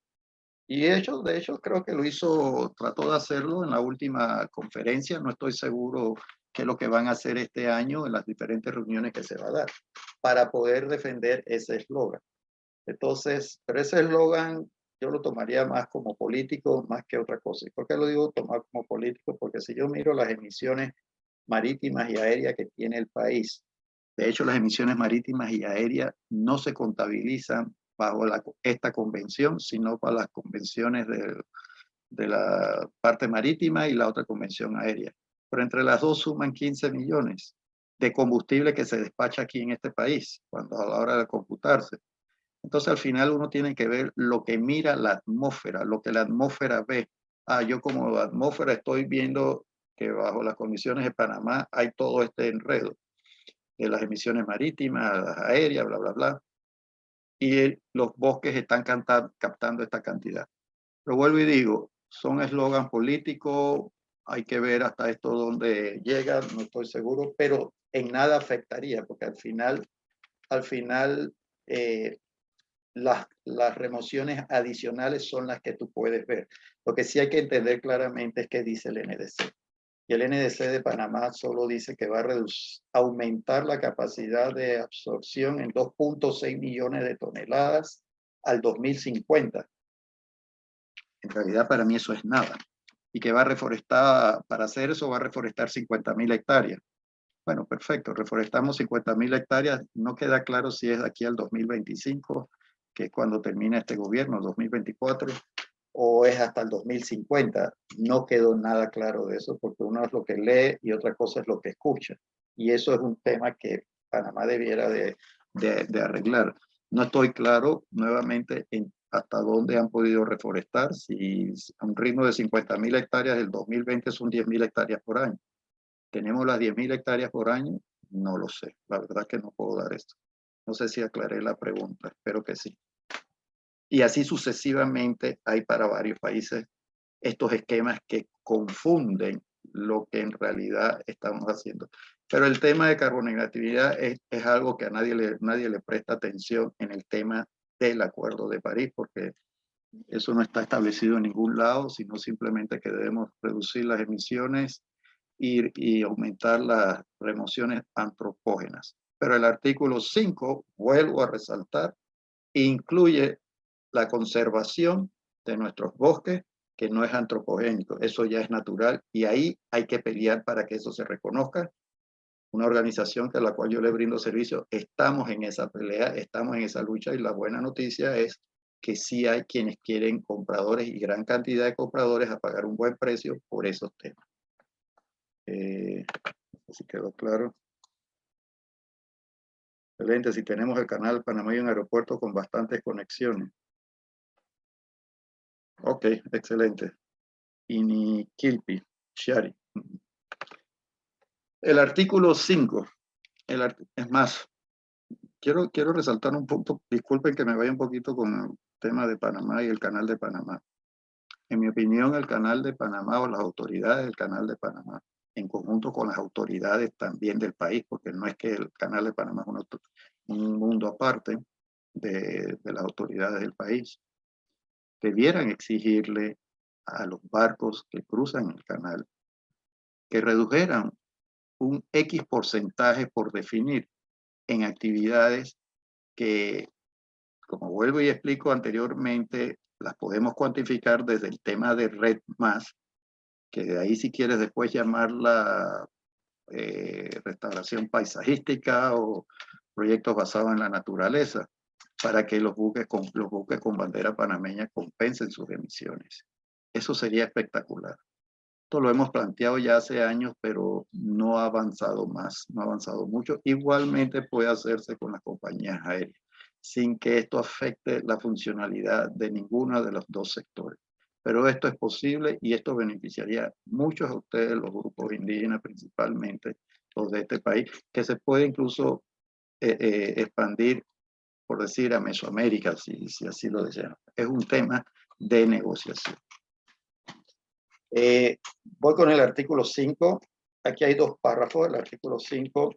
Y de hecho, creo que lo hizo, trató de hacerlo en la última conferencia. No estoy seguro qué es lo que van a hacer este año en las diferentes reuniones que se va a dar para poder defender ese eslogan. Entonces, pero ese eslogan yo lo tomaría más como político más que otra cosa. ¿Y por qué lo digo tomar como político? Porque si yo miro las emisiones marítimas y aéreas que tiene el país, de hecho las emisiones marítimas y aéreas no se contabilizan bajo esta convención, sino para las convenciones de la parte marítima y la otra convención aérea. Pero entre las dos suman 15 millones de combustible que se despacha aquí en este país, cuando a la hora de computarse. Entonces al final uno tiene que ver lo que mira la atmósfera, lo que la atmósfera ve. Yo como atmósfera estoy viendo que bajo las condiciones de Panamá hay todo este enredo de las emisiones marítimas, las aéreas, bla, bla, bla. Y los bosques están captando esta cantidad. Pero vuelvo y digo, son eslogans políticos, hay que ver hasta esto dónde llega, no estoy seguro, pero en nada afectaría, porque al final las remociones adicionales son las que tú puedes ver. Lo que sí hay que entender claramente es qué dice el NDC. Y el NDC de Panamá solo dice que va a aumentar la capacidad de absorción en 2.6 millones de toneladas al 2050. En realidad para mí eso es nada. Y que va a reforestar, para hacer eso va a reforestar 50.000 hectáreas. Bueno, perfecto, reforestamos 50.000 hectáreas. No queda claro si es de aquí al 2025, que es cuando termina este gobierno, 2024, o es hasta el 2050. No quedó nada claro de eso, porque uno es lo que lee y otra cosa es lo que escucha. Y eso es un tema que Panamá debiera de arreglar. No estoy claro nuevamente en hasta dónde han podido reforestar. Si a un ritmo de 50.000 hectáreas, el 2020 son 10.000 hectáreas por año. ¿Tenemos las 10.000 hectáreas por año? No lo sé. La verdad que no puedo dar esto. No sé si aclaré la pregunta. Espero que sí. Y así sucesivamente hay para varios países estos esquemas que confunden lo que en realidad estamos haciendo. Pero el tema de carbonegatividad es algo que a nadie le presta atención en el tema del Acuerdo de París, porque eso no está establecido en ningún lado, sino simplemente que debemos reducir las emisiones y aumentar las remociones antropógenas. Pero el artículo 5, vuelvo a resaltar, incluye la conservación de nuestros bosques, que no es antropogénico, eso ya es natural y ahí hay que pelear para que eso se reconozca. Una organización que a la cual yo le brindo servicio, estamos en esa pelea, estamos en esa lucha y la buena noticia es que sí hay quienes quieren compradores y gran cantidad de compradores a pagar un buen precio por esos temas. Así quedó claro. Excelente, si tenemos el canal Panamá y un aeropuerto con bastantes conexiones. Ok, excelente. Iniquilpi, Shari. El artículo 5, es más, quiero resaltar un punto, disculpen que me vaya un poquito con el tema de Panamá y el canal de Panamá. En mi opinión, el canal de Panamá o las autoridades del canal de Panamá, en conjunto con las autoridades también del país, porque no es que el canal de Panamá es un mundo aparte de las autoridades del país, debieran exigirle a los barcos que cruzan el canal, que redujeran un X porcentaje por definir en actividades que, como vuelvo y explico anteriormente, las podemos cuantificar desde el tema de Red Más, que de ahí si quieres después llamarla restauración paisajística o proyectos basados en la naturaleza, para que los buques con bandera panameña compensen sus emisiones. Eso sería espectacular. Esto lo hemos planteado ya hace años, pero no ha avanzado más, no ha avanzado mucho. Igualmente puede hacerse con las compañías aéreas, sin que esto afecte la funcionalidad de ninguno de los dos sectores. Pero esto es posible y esto beneficiaría mucho a ustedes, los grupos indígenas principalmente, los de este país, que se puede incluso expandir, por decir, a Mesoamérica, si así lo desean. Es un tema de negociación. Voy con el artículo 5. Aquí hay dos párrafos. El artículo 5,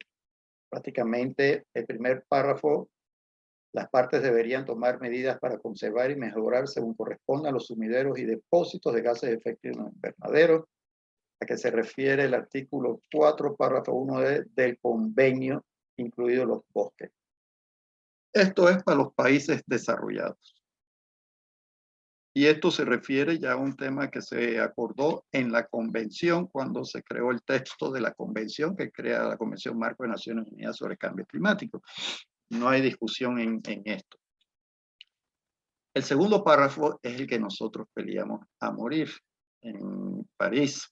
prácticamente el primer párrafo, las partes deberían tomar medidas para conservar y mejorar según corresponda a los sumideros y depósitos de gases de efecto invernadero, a que se refiere el artículo 4, párrafo 1 del convenio, incluidos los bosques. Esto es para los países desarrollados. Y esto se refiere ya a un tema que se acordó en la convención cuando se creó el texto de la convención que crea la Convención Marco de Naciones Unidas sobre el Cambio Climático. No hay discusión en esto. El segundo párrafo es el que nosotros peleamos a morir en París.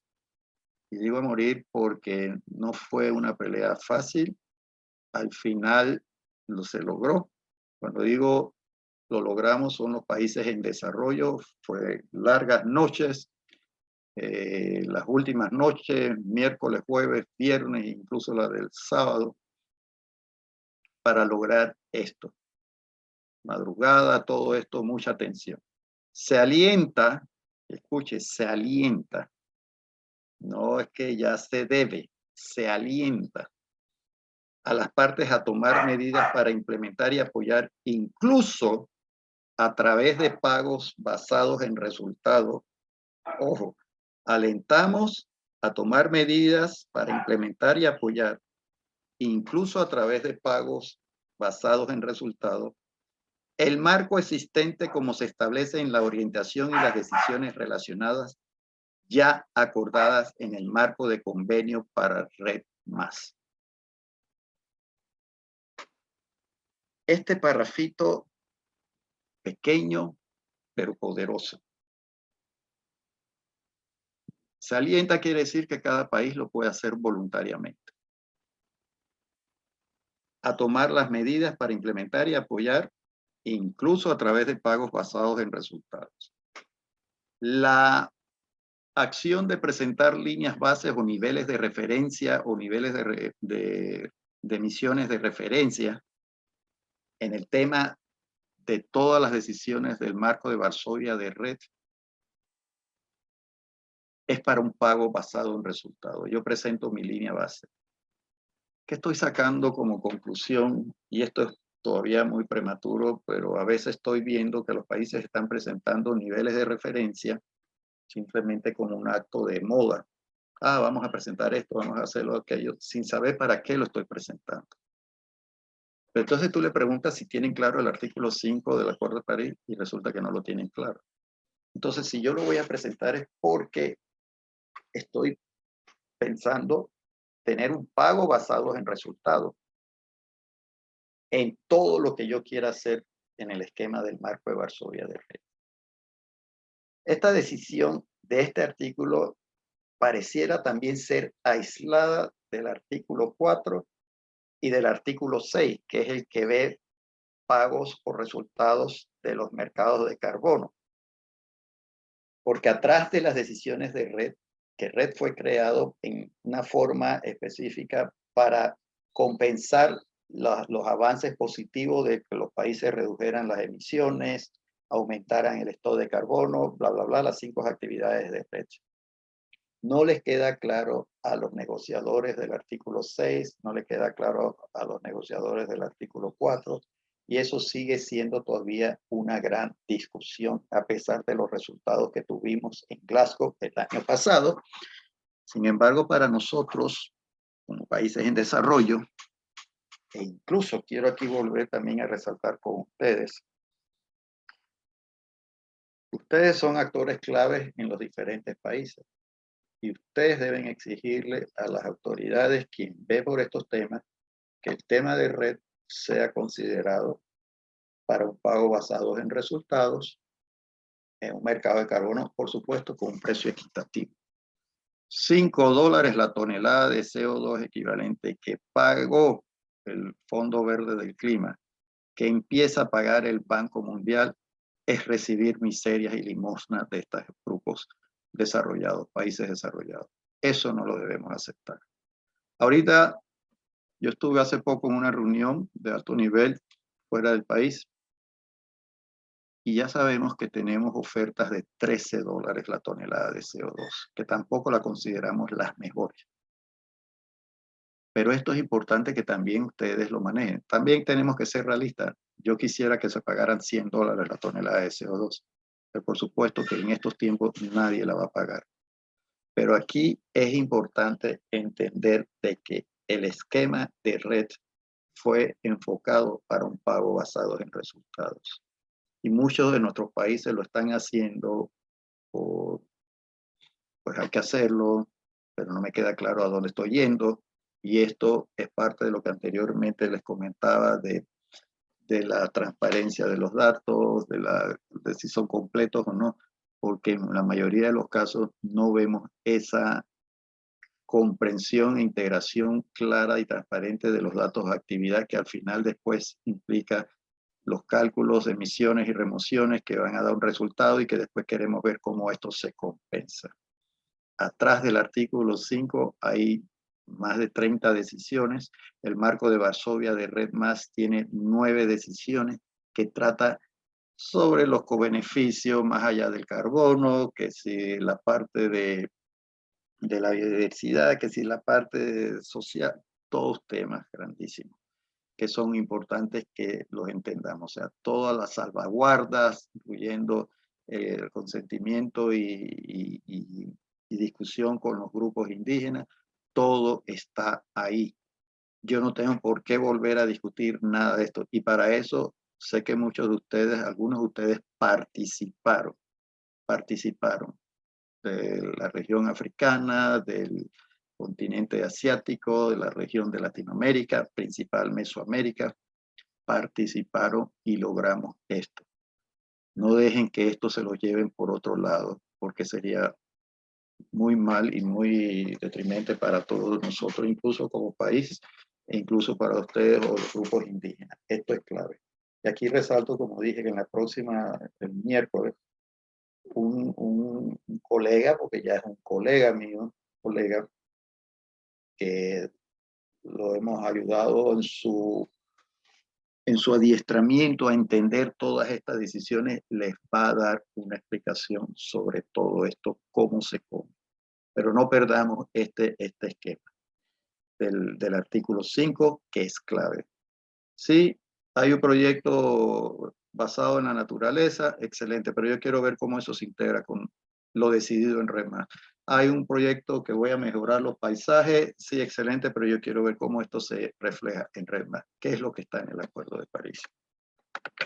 Y digo a morir porque no fue una pelea fácil. Al final se logró. Cuando digo lo logramos, son los países en desarrollo, fue largas noches, las últimas noches, miércoles, jueves, viernes, incluso la del sábado, para lograr esto. Madrugada, todo esto, mucha tensión. Se alienta, escuche, se alienta, no es que ya se debe, se alienta a las partes a tomar medidas para implementar y apoyar incluso a través de pagos basados en resultados. Ojo, alentamos a tomar medidas para implementar y apoyar, incluso a través de pagos basados en resultados, el marco existente como se establece en la orientación y las decisiones relacionadas ya acordadas en el marco de convenio para Red Más. Este parrafito pequeño pero poderoso. Se alienta quiere decir que cada país lo puede hacer voluntariamente. A tomar las medidas para implementar y apoyar, incluso a través de pagos basados en resultados. La acción de presentar líneas bases o niveles de referencia o niveles de emisiones de referencia en el tema de todas las decisiones del marco de Varsovia de Red es para un pago basado en resultados. Yo presento mi línea base. ¿Qué estoy sacando como conclusión? Y esto es todavía muy prematuro, pero a veces estoy viendo que los países están presentando niveles de referencia simplemente como un acto de moda. Ah, vamos a presentar esto, vamos a hacerlo aquello, sin saber para qué lo estoy presentando. Pero entonces tú le preguntas si tienen claro el artículo 5 del Acuerdo de París y resulta que no lo tienen claro. Entonces, si yo lo voy a presentar es porque estoy pensando tener un pago basado en resultados en todo lo que yo quiera hacer en el esquema del marco de Varsovia de Red. Esta decisión de este artículo pareciera también ser aislada del artículo 4 y del artículo 6, que es el que ve pagos o resultados de los mercados de carbono. Porque atrás de las decisiones de Red, que Red fue creado en una forma específica para compensar los avances positivos de que los países redujeran las emisiones, aumentaran el stock de carbono, bla, bla, bla, las 5 actividades de Red. No les queda claro a los negociadores del artículo 6, no les queda claro a los negociadores del artículo 4 Y eso sigue siendo todavía una gran discusión a pesar de los resultados que tuvimos en Glasgow el año pasado. Sin embargo, para nosotros, como países en desarrollo, e incluso quiero aquí volver también a resaltar con ustedes, ustedes son actores claves en los diferentes países y ustedes deben exigirle a las autoridades quien ve por estos temas que el tema de red sea considerado para un pago basado en resultados en un mercado de carbono, por supuesto, con un precio equitativo. $5 la tonelada de CO2 equivalente que pagó el Fondo Verde del Clima, que empieza a pagar el Banco Mundial, es recibir miserias y limosnas de estos grupos desarrollados, países desarrollados. Eso no lo debemos aceptar. Ahorita, yo estuve hace poco en una reunión de alto nivel fuera del país y ya sabemos que tenemos ofertas de $13 la tonelada de CO2, que tampoco la consideramos las mejores. Pero esto es importante que también ustedes lo manejen. También tenemos que ser realistas. Yo quisiera que se pagaran $100 la tonelada de CO2, pero por supuesto que en estos tiempos nadie la va a pagar. Pero aquí es importante entender de que el esquema de red fue enfocado para un pago basado en resultados. Y muchos de nuestros países lo están haciendo por, pues hay que hacerlo, pero no me queda claro a dónde estoy yendo. Y esto es parte de lo que anteriormente les comentaba de la transparencia de los datos, de si son completos o no, porque en la mayoría de los casos no vemos esa comprensión e integración clara y transparente de los datos de actividad que al final después implica los cálculos de emisiones y remociones que van a dar un resultado y que después queremos ver cómo esto se compensa. Atrás del artículo 5 hay más de 30 decisiones. El marco de Varsovia de Red Más tiene 9 decisiones que trata sobre los cobeneficios más allá del carbono, que si la parte de la biodiversidad, que si la parte social, todos temas grandísimos que son importantes que los entendamos. O sea, todas las salvaguardas, incluyendo el consentimiento y discusión con los grupos indígenas, todo está ahí. Yo no tengo por qué volver a discutir nada de esto. Y para eso sé que muchos de ustedes, algunos de ustedes participaron de la región africana, del continente asiático, de la región de Latinoamérica, principal Mesoamérica, participaron y logramos esto. No dejen que esto se lo lleven por otro lado, porque sería muy mal y muy detrimente para todos nosotros, incluso como país, e incluso para ustedes o los grupos indígenas. Esto es clave. Y aquí resalto, como dije, que en la próxima, el miércoles, un colega, porque ya es un colega mío, colega, que lo hemos ayudado en su adiestramiento a entender todas estas decisiones, les va a dar una explicación sobre todo esto, cómo se come. Pero no perdamos este esquema del artículo 5, que es clave. Sí, hay un proyecto basado en la naturaleza, excelente, pero yo quiero ver cómo eso se integra con lo decidido en REMA. Hay un proyecto que voy a mejorar los paisajes, sí, excelente, pero yo quiero ver cómo esto se refleja en REMA. ¿Qué es lo que está en el Acuerdo de París?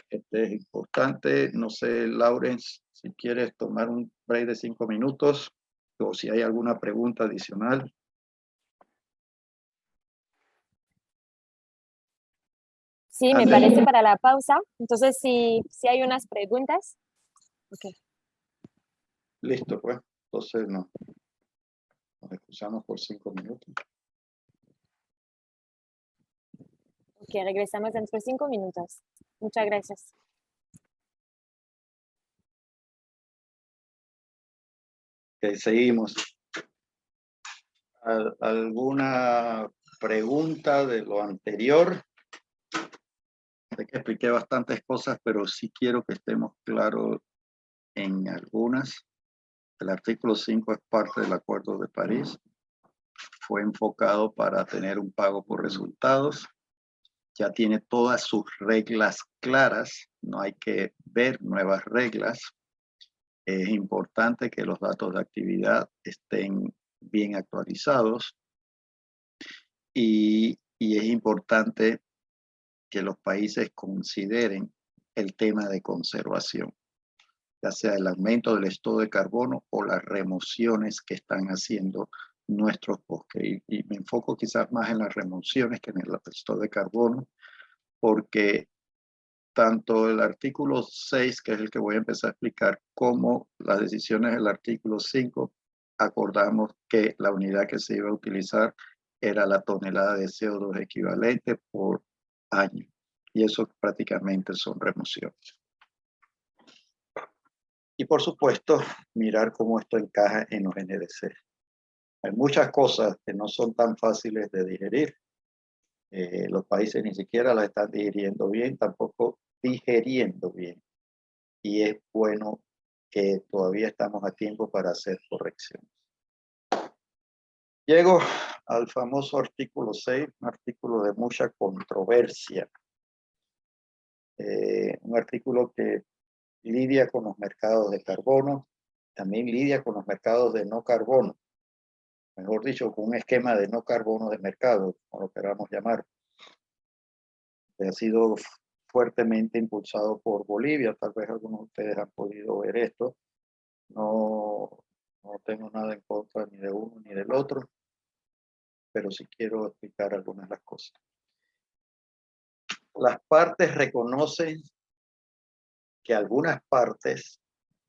Este es importante. No sé, Lawrence, si quieres tomar un break de 5 minutos o si hay alguna pregunta adicional. Sí, me parece para la pausa. Entonces, si hay unas preguntas. Okay. Listo, pues. Entonces, nos excusamos por 5 minutos. Ok, regresamos dentro de 5 minutos. Muchas gracias. Ok, seguimos. ¿Alguna pregunta de lo anterior? Sé que expliqué bastantes cosas, pero sí quiero que estemos claros en algunas. El artículo 5 es parte del Acuerdo de París. Fue enfocado para tener un pago por resultados. ya tiene todas sus reglas claras, no hay que ver nuevas reglas. Es importante que los datos de actividad estén bien actualizados y es importante que los países consideren el tema de conservación, ya sea el aumento del estado de carbono o las remociones que están haciendo nuestros bosques. Y me enfoco quizás más en las remociones que en el estado de carbono, porque tanto el artículo 6, que es el que voy a empezar a explicar, como las decisiones del artículo 5, acordamos que la unidad que se iba a utilizar era la tonelada de CO2 equivalente por año. Y eso prácticamente son remociones. Y por supuesto, mirar cómo esto encaja en los NDC. Hay muchas cosas que no son tan fáciles de digerir. Los países ni siquiera las están digiriendo bien, tampoco digeriendo bien. Y es bueno que todavía estamos a tiempo para hacer correcciones. Llego al famoso artículo 6, un artículo de mucha controversia. Un artículo que lidia con los mercados de carbono, también lidia con los mercados de no carbono. Mejor dicho, con un esquema de no carbono de mercado, como lo queramos llamar. Que ha sido fuertemente impulsado por Bolivia. Tal vez algunos de ustedes han podido ver esto. No tengo nada en contra ni de uno ni del otro, pero sí quiero explicar algunas de las cosas. Las partes reconocen que algunas partes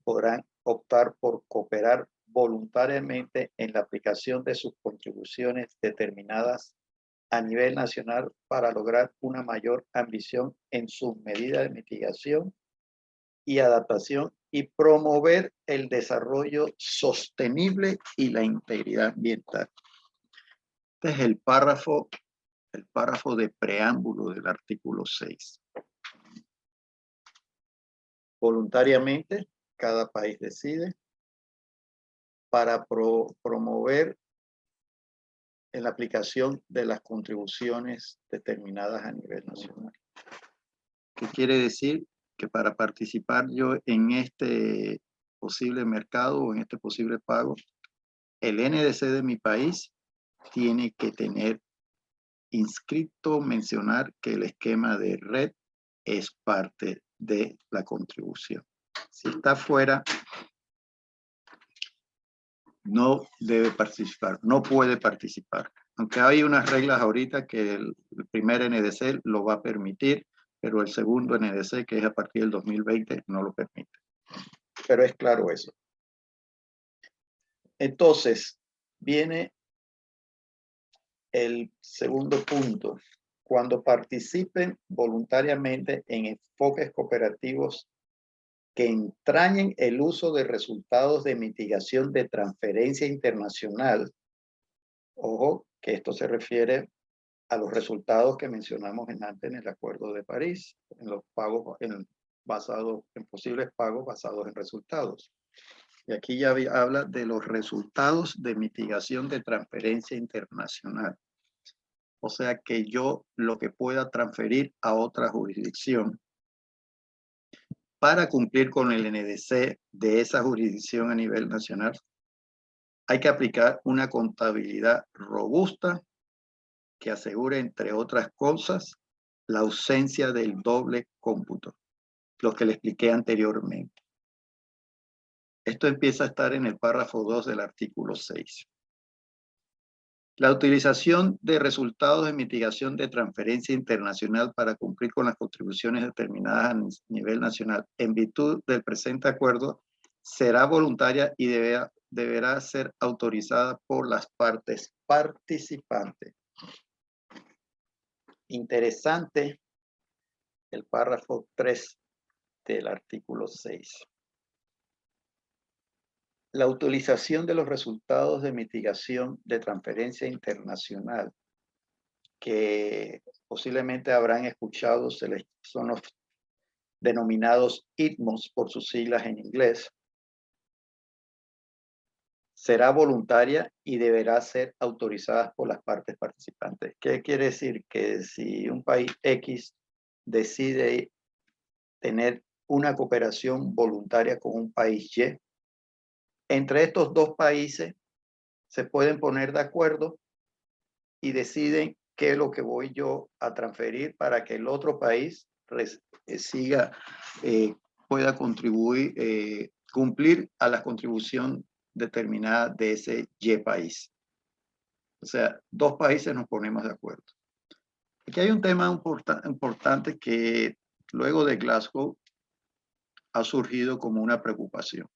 podrán optar por cooperar voluntariamente en la aplicación de sus contribuciones determinadas a nivel nacional para lograr una mayor ambición en sus medidas de mitigación y adaptación y promover el desarrollo sostenible y la integridad ambiental. Este es el párrafo de preámbulo del artículo 6. Voluntariamente, cada país decide para promover en la aplicación de las contribuciones determinadas a nivel nacional. ¿Qué quiere decir? Que para participar yo en este posible mercado o en este posible pago, el NDC de mi país tiene que tener inscrito, mencionar que el esquema de red es parte de la contribución. Si está fuera, no debe participar, no puede participar. Aunque hay unas reglas ahorita que el primer NDC lo va a permitir, pero el segundo NDC, que es a partir del 2020, no lo permite. Pero es claro eso. Entonces, viene el segundo punto. Cuando participen voluntariamente en enfoques cooperativos que entrañen el uso de resultados de mitigación de transferencia internacional, ojo, que esto se refiere a los resultados que mencionamos antes en el Acuerdo de París, en los pagos basados en posibles pagos basados en resultados. Y aquí ya habla de los resultados de mitigación de transferencia internacional. O sea que yo lo que pueda transferir a otra jurisdicción para cumplir con el NDC de esa jurisdicción a nivel nacional, hay que aplicar una contabilidad robusta que asegure, entre otras cosas, la ausencia del doble cómputo, lo que le expliqué anteriormente. Esto empieza a estar en el párrafo 2 del artículo 6. La utilización de resultados de mitigación de transferencia internacional para cumplir con las contribuciones determinadas a nivel nacional en virtud del presente acuerdo será voluntaria y deberá ser autorizada por las partes participantes. Interesante el párrafo 3 del artículo 6. La utilización de los resultados de mitigación de transferencia internacional que posiblemente habrán escuchado, son los denominados ITMOS por sus siglas en inglés, será voluntaria y deberá ser autorizada por las partes participantes. ¿Qué quiere decir? Que si un país X decide tener una cooperación voluntaria con un país Y, entre estos dos países se pueden poner de acuerdo y deciden qué es lo que voy yo a transferir para que el otro país siga, pueda contribuir, cumplir a la contribución determinada de ese Y país. O sea, dos países nos ponemos de acuerdo. Aquí hay un tema importante que luego de Glasgow ha surgido como una preocupación.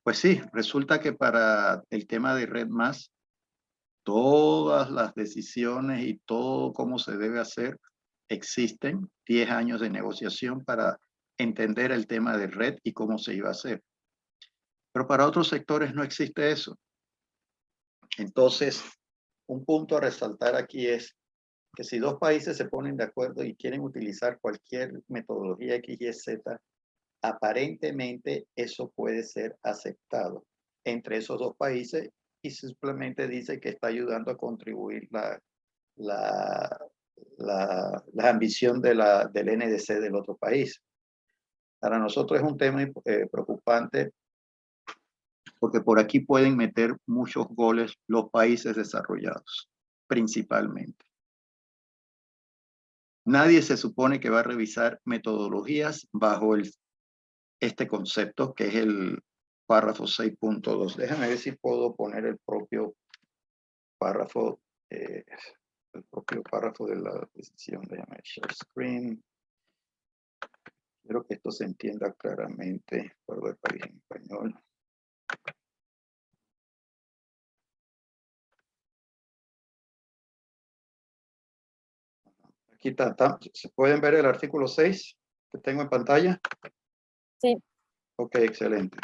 Pues sí, resulta que para el tema de Red Más, todas las decisiones y todo cómo se debe hacer, existen 10 años de negociación para entender el tema de red y cómo se iba a hacer. Pero para otros sectores no existe eso. Entonces, un punto a resaltar aquí es que si dos países se ponen de acuerdo y quieren utilizar cualquier metodología X, Y, Z, aparentemente eso puede ser aceptado entre esos dos países y simplemente dice que está ayudando a contribuir la ambición del NDC del otro país. Para nosotros es un tema preocupante porque por aquí pueden meter muchos goles los países desarrollados, principalmente. Nadie se supone que va a revisar metodologías bajo este concepto, que es el párrafo 6.2. Déjame ver si puedo poner el propio párrafo de la decisión. Déjame share screen. Quiero que esto se entienda claramente. Acuerdo del país en español. Aquí está. ¿Se pueden ver el artículo 6 que tengo en pantalla? Sí. Ok, excelente.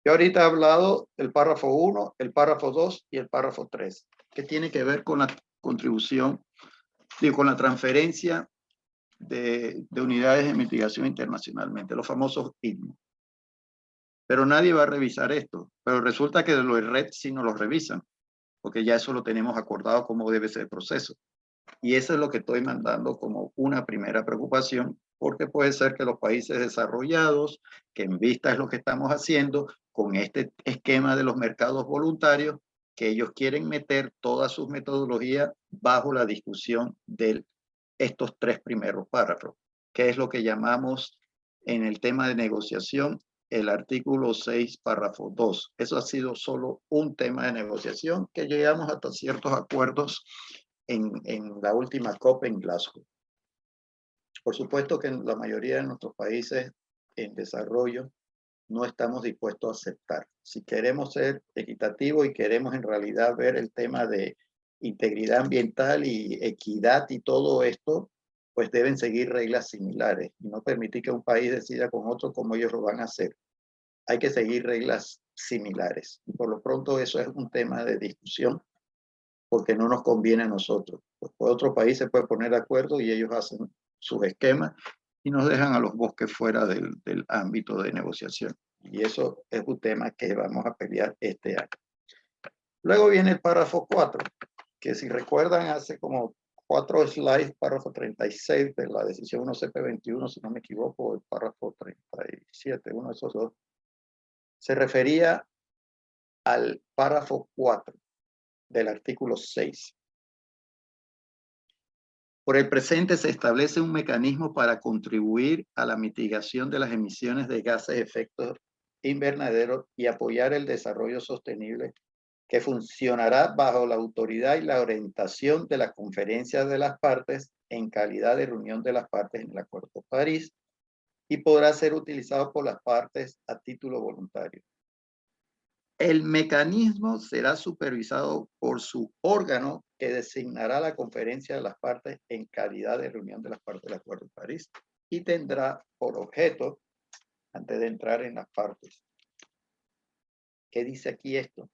Yo ahorita he hablado del párrafo 1, el párrafo 2 y el párrafo 3, que tiene que ver con la contribución, con la transferencia de unidades de mitigación internacionalmente, los famosos ITMO. Pero nadie va a revisar esto. Pero resulta que de los RED sí no los revisan, porque ya eso lo tenemos acordado cómo debe ser el proceso. Y eso es lo que estoy mandando como una primera preocupación, porque puede ser que los países desarrollados, que en vista es lo que estamos haciendo con este esquema de los mercados voluntarios, que ellos quieren meter todas sus metodologías bajo la discusión de estos tres primeros párrafos, que es lo que llamamos en el tema de negociación el artículo 6, párrafo 2. Eso ha sido solo un tema de negociación que llegamos hasta ciertos acuerdos en la última COP en Glasgow. Por supuesto que en la mayoría de nuestros países en desarrollo no estamos dispuestos a aceptar. Si queremos ser equitativos y queremos en realidad ver el tema de integridad ambiental y equidad y todo esto, pues deben seguir reglas similares y no permitir que un país decida con otro cómo ellos lo van a hacer. Hay que seguir reglas similares. Y por lo pronto eso es un tema de discusión porque no nos conviene a nosotros. Pues otro país se puede poner de acuerdo y ellos hacen sus esquemas y nos dejan a los bosques fuera del ámbito de negociación. Y eso es un tema que vamos a pelear este año. Luego viene el párrafo 4, que si recuerdan hace como 4 slides, párrafo 36 de la decisión 1CP21, si no me equivoco, el párrafo 37, uno de esos dos, se refería al párrafo 4 del artículo 6. Por el presente se establece un mecanismo para contribuir a la mitigación de las emisiones de gases de efecto invernadero y apoyar el desarrollo sostenible que funcionará bajo la autoridad y la orientación de la Conferencia de las Partes en calidad de reunión de las partes en el Acuerdo de París y podrá ser utilizado por las partes a título voluntario. El mecanismo será supervisado por su órgano que designará la Conferencia de las Partes en calidad de reunión de las partes del Acuerdo de París y tendrá por objeto, antes de entrar en las partes, ¿qué dice aquí esto?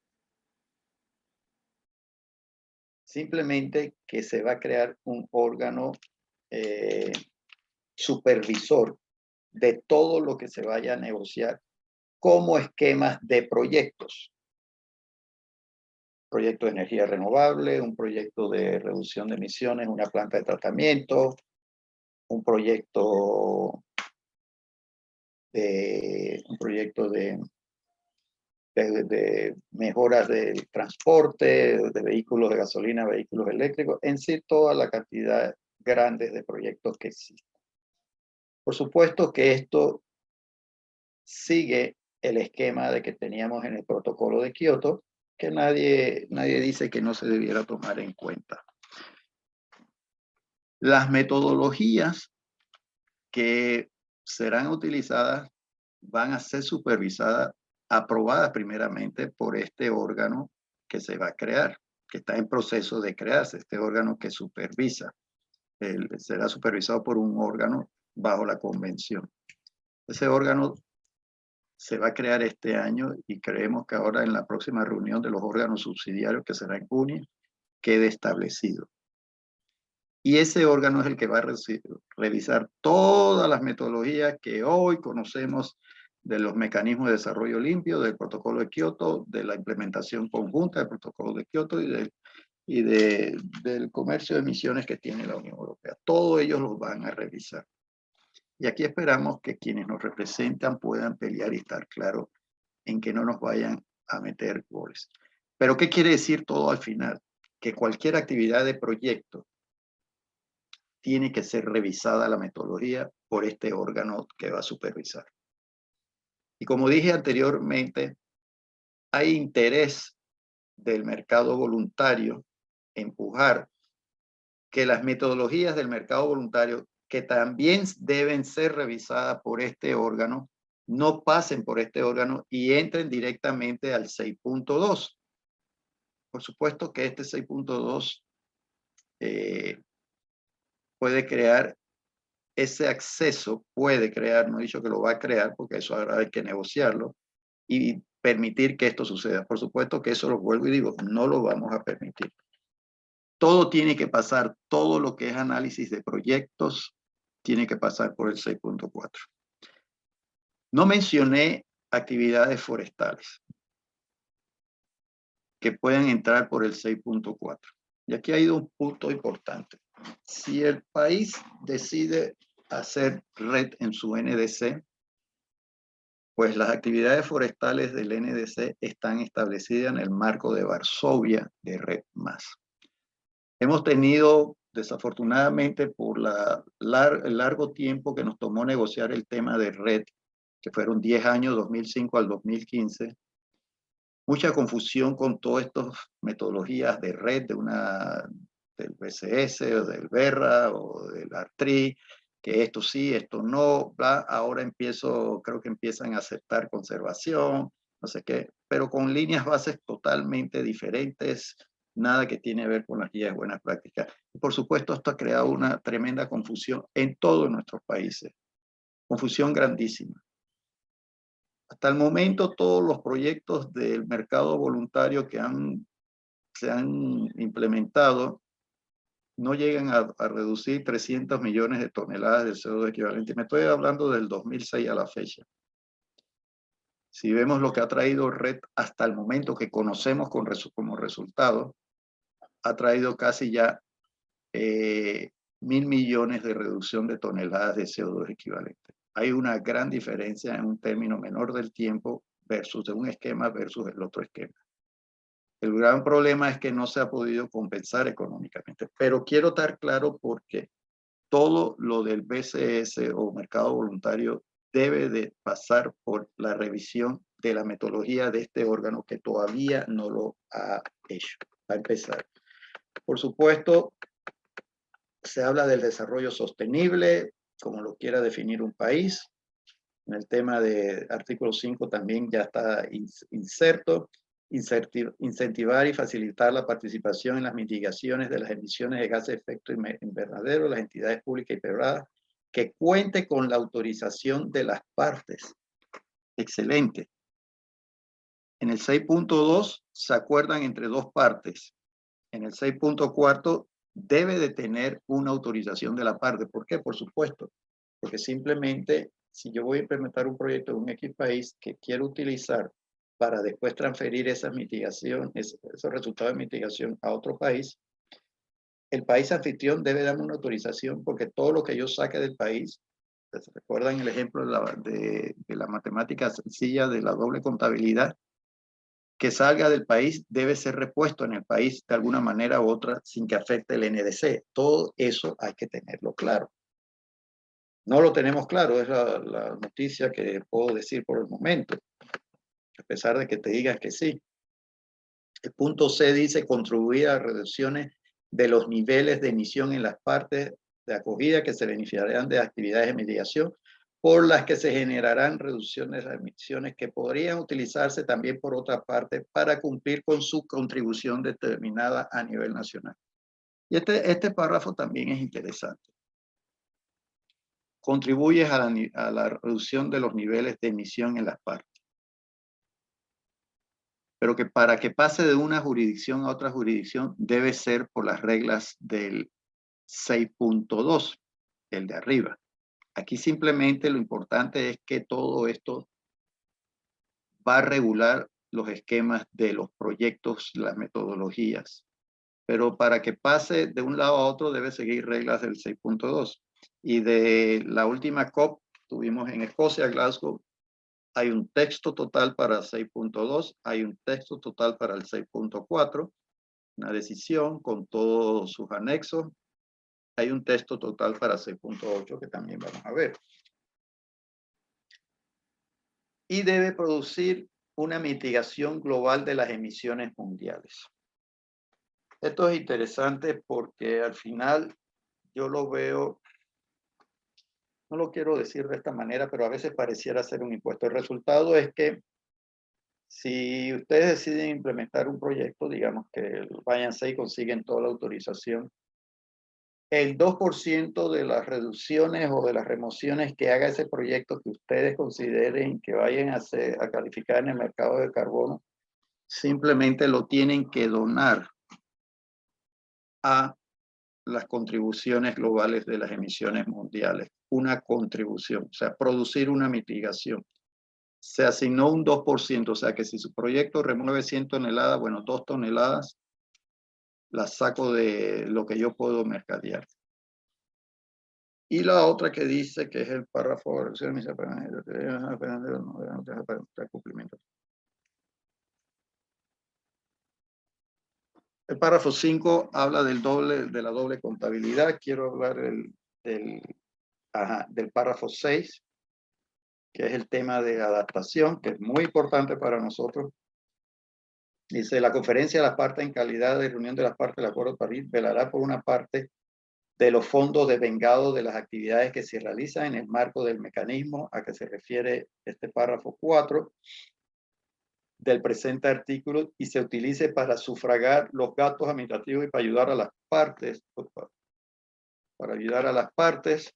Simplemente que se va a crear un órgano supervisor de todo lo que se vaya a negociar como esquemas de proyectos. proyecto de energía renovable, un proyecto de reducción de emisiones, una planta de tratamiento, un proyecto de mejoras del transporte, de vehículos de gasolina, vehículos eléctricos, en sí toda la cantidad grande de proyectos que existen. Por supuesto que esto sigue el esquema de que teníamos en el protocolo de Kioto, que nadie dice que no se debiera tomar en cuenta. Las metodologías que serán utilizadas van a ser supervisadas, aprobadas primeramente por este órgano que se va a crear, que está en proceso de crearse, este órgano que supervisa. Será supervisado por un órgano bajo la convención. Ese órgano se va a crear este año y creemos que ahora en la próxima reunión de los órganos subsidiarios, que será en junio, quede establecido. Y ese órgano es el que va a revisar todas las metodologías que hoy conocemos de los mecanismos de desarrollo limpio, del protocolo de Kioto, de la implementación conjunta del protocolo de Kioto y del comercio de emisiones que tiene la Unión Europea. Todos ellos los van a revisar. Y aquí esperamos que quienes nos representan puedan pelear y estar claros en que no nos vayan a meter goles. Pero ¿qué quiere decir todo al final? Que cualquier actividad de proyecto tiene que ser revisada la metodología por este órgano que va a supervisar. Y como dije anteriormente, hay interés del mercado voluntario empujar que las metodologías del mercado voluntario, que también deben ser revisadas por este órgano, no pasen por este órgano y entren directamente al 6.2. Por supuesto que este 6.2 puede crear ese acceso, no he dicho que lo va a crear, porque eso ahora hay que negociarlo, y permitir que esto suceda. Por supuesto que eso lo vuelvo y digo, no lo vamos a permitir. Todo tiene que pasar, todo lo que es análisis de proyectos, tiene que pasar por el 6.4. No mencioné actividades forestales que pueden entrar por el 6.4. Y aquí hay un punto importante. Si el país decide hacer red en su NDC, pues las actividades forestales del NDC están establecidas en el marco de Varsovia de Red+. Hemos tenido, desafortunadamente, por el largo tiempo que nos tomó negociar el tema de red, que fueron 10 años, 2005 al 2015, mucha confusión con todas estas metodologías de red del BCS o del BERRA o del ARTRI, que esto sí, esto no, bla. Ahora creo que empiezan a aceptar conservación, no sé qué, pero con líneas bases totalmente diferentes, nada que tiene que ver con las guías de buenas prácticas. Y por supuesto, esto ha creado una tremenda confusión en todos nuestros países, confusión grandísima. Hasta el momento, todos los proyectos del mercado voluntario que se han implementado no llegan a reducir 300 millones de toneladas de CO2 equivalente. Me estoy hablando del 2006 a la fecha. Si vemos lo que ha traído RED hasta el momento que conocemos como resultado, ha traído casi ya 1.000 millones de reducción de toneladas de CO2 equivalente. Hay una gran diferencia en un término menor del tiempo versus de un esquema versus el otro esquema. El gran problema es que no se ha podido compensar económicamente, pero quiero estar claro porque todo lo del BCS o mercado voluntario debe de pasar por la revisión de la metodología de este órgano que todavía no lo ha hecho. A empezar. Por supuesto, se habla del desarrollo sostenible, como lo quiera definir un país. En el tema de artículo 5 también ya está inserto. Incentivar y facilitar la participación en las mitigaciones de las emisiones de gases de efecto invernadero, las entidades públicas y privadas, que cuente con la autorización de las partes. Excelente. En el 6.2 se acuerdan entre dos partes. En el 6.4 debe de tener una autorización de la parte. ¿Por qué? Por supuesto, porque simplemente si yo voy a implementar un proyecto de un X país que quiero utilizar para después transferir esa mitigación, esos resultados de mitigación a otro país, el país anfitrión debe darme una autorización porque todo lo que yo saque del país, ¿se recuerdan el ejemplo de la matemática sencilla de la doble contabilidad? Que salga del país debe ser repuesto en el país de alguna manera u otra sin que afecte el NDC. Todo eso hay que tenerlo claro. No lo tenemos claro, es la noticia que puedo decir por el momento, a pesar de que te digan que sí. El punto C dice contribuir a reducciones de los niveles de emisión en las partes de acogida que se beneficiarán de actividades de mitigación, por las que se generarán reducciones de emisiones que podrían utilizarse también por otra parte para cumplir con su contribución determinada a nivel nacional. Y este párrafo también es interesante. Contribuye a la reducción de los niveles de emisión en las partes. Pero que para que pase de una jurisdicción a otra jurisdicción debe ser por las reglas del 6.2, el de arriba. Aquí simplemente lo importante es que todo esto va a regular los esquemas de los proyectos, las metodologías. Pero para que pase de un lado a otro debe seguir reglas del 6.2. Y de la última COP tuvimos en Escocia, Glasgow, hay un texto total para 6.2, hay un texto total para el 6.4, una decisión con todos sus anexos. Hay un texto total para 6.8 que también vamos a ver. Y debe producir una mitigación global de las emisiones mundiales. Esto es interesante porque al final yo lo veo, no lo quiero decir de esta manera, pero a veces pareciera ser un impuesto. El resultado es que si ustedes deciden implementar un proyecto, digamos que váyanse y consiguen toda la autorización, el 2% de las reducciones o de las remociones que haga ese proyecto que ustedes consideren que vayan a calificar en el mercado de carbono, simplemente lo tienen que donar a las contribuciones globales de las emisiones mundiales. Una contribución, o sea, producir una mitigación. Se asignó un 2%, o sea que si su proyecto remueve 100 toneladas, bueno, 2 toneladas las saco de lo que yo puedo mercadear. Y la otra que dice que es el párrafo cumplimiento. El párrafo 5 habla de la doble contabilidad. Quiero hablar del párrafo 6, que es el tema de adaptación, que es muy importante para nosotros. Dice, la conferencia de las partes en calidad de reunión de las partes del Acuerdo de París velará por una parte de los fondos devengados de las actividades que se realizan en el marco del mecanismo a que se refiere este párrafo 4 del presente artículo y se utilice para sufragar los gastos administrativos y para ayudar a las partes,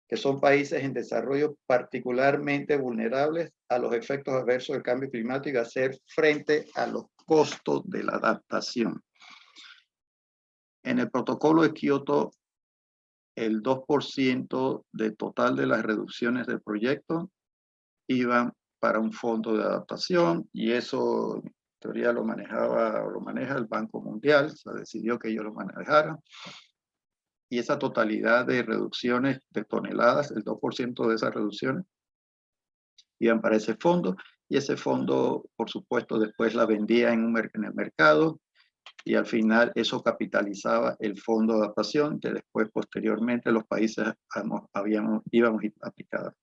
que son países en desarrollo particularmente vulnerables a los efectos adversos del cambio climático y hacer frente a los costos de la adaptación. En el protocolo de Kioto, el 2% del total de las reducciones del proyecto iban para un fondo de adaptación y eso en teoría lo maneja el Banco Mundial, se decidió que ellos lo manejaran. Y esa totalidad de reducciones de toneladas, el 2% de esas reducciones, iban para ese fondo y ese fondo, por supuesto, después la vendía en el mercado y al final eso capitalizaba el fondo de adaptación que después, posteriormente, los países íbamos a aplicar.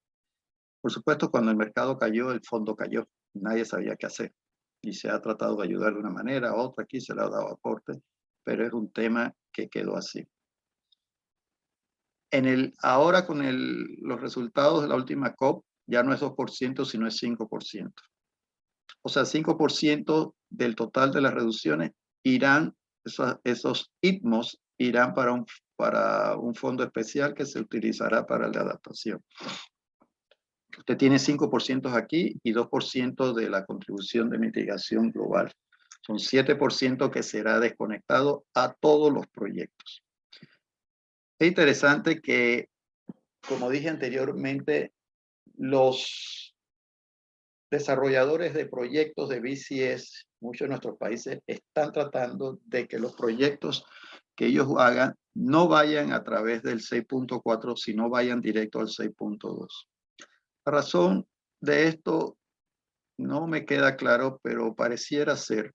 Por supuesto, cuando el mercado cayó, el fondo cayó. Nadie sabía qué hacer. Y se ha tratado de ayudar de una manera, a otra, aquí se le ha dado aporte, pero es un tema que quedó así. Ahora con los resultados de la última COP, ya no es 2%, sino es 5%. O sea, 5% del total de las reducciones irán, esos ITMOS irán para un fondo especial que se utilizará para la adaptación. Usted tiene 5% aquí y 2% de la contribución de mitigación global. Son 7% que será desconectado a todos los proyectos. Es interesante que, como dije anteriormente, los desarrolladores de proyectos de BCS, muchos de nuestros países están tratando de que los proyectos que ellos hagan no vayan a través del 6.4, sino vayan directo al 6.2. La razón de esto no me queda claro, pero pareciera ser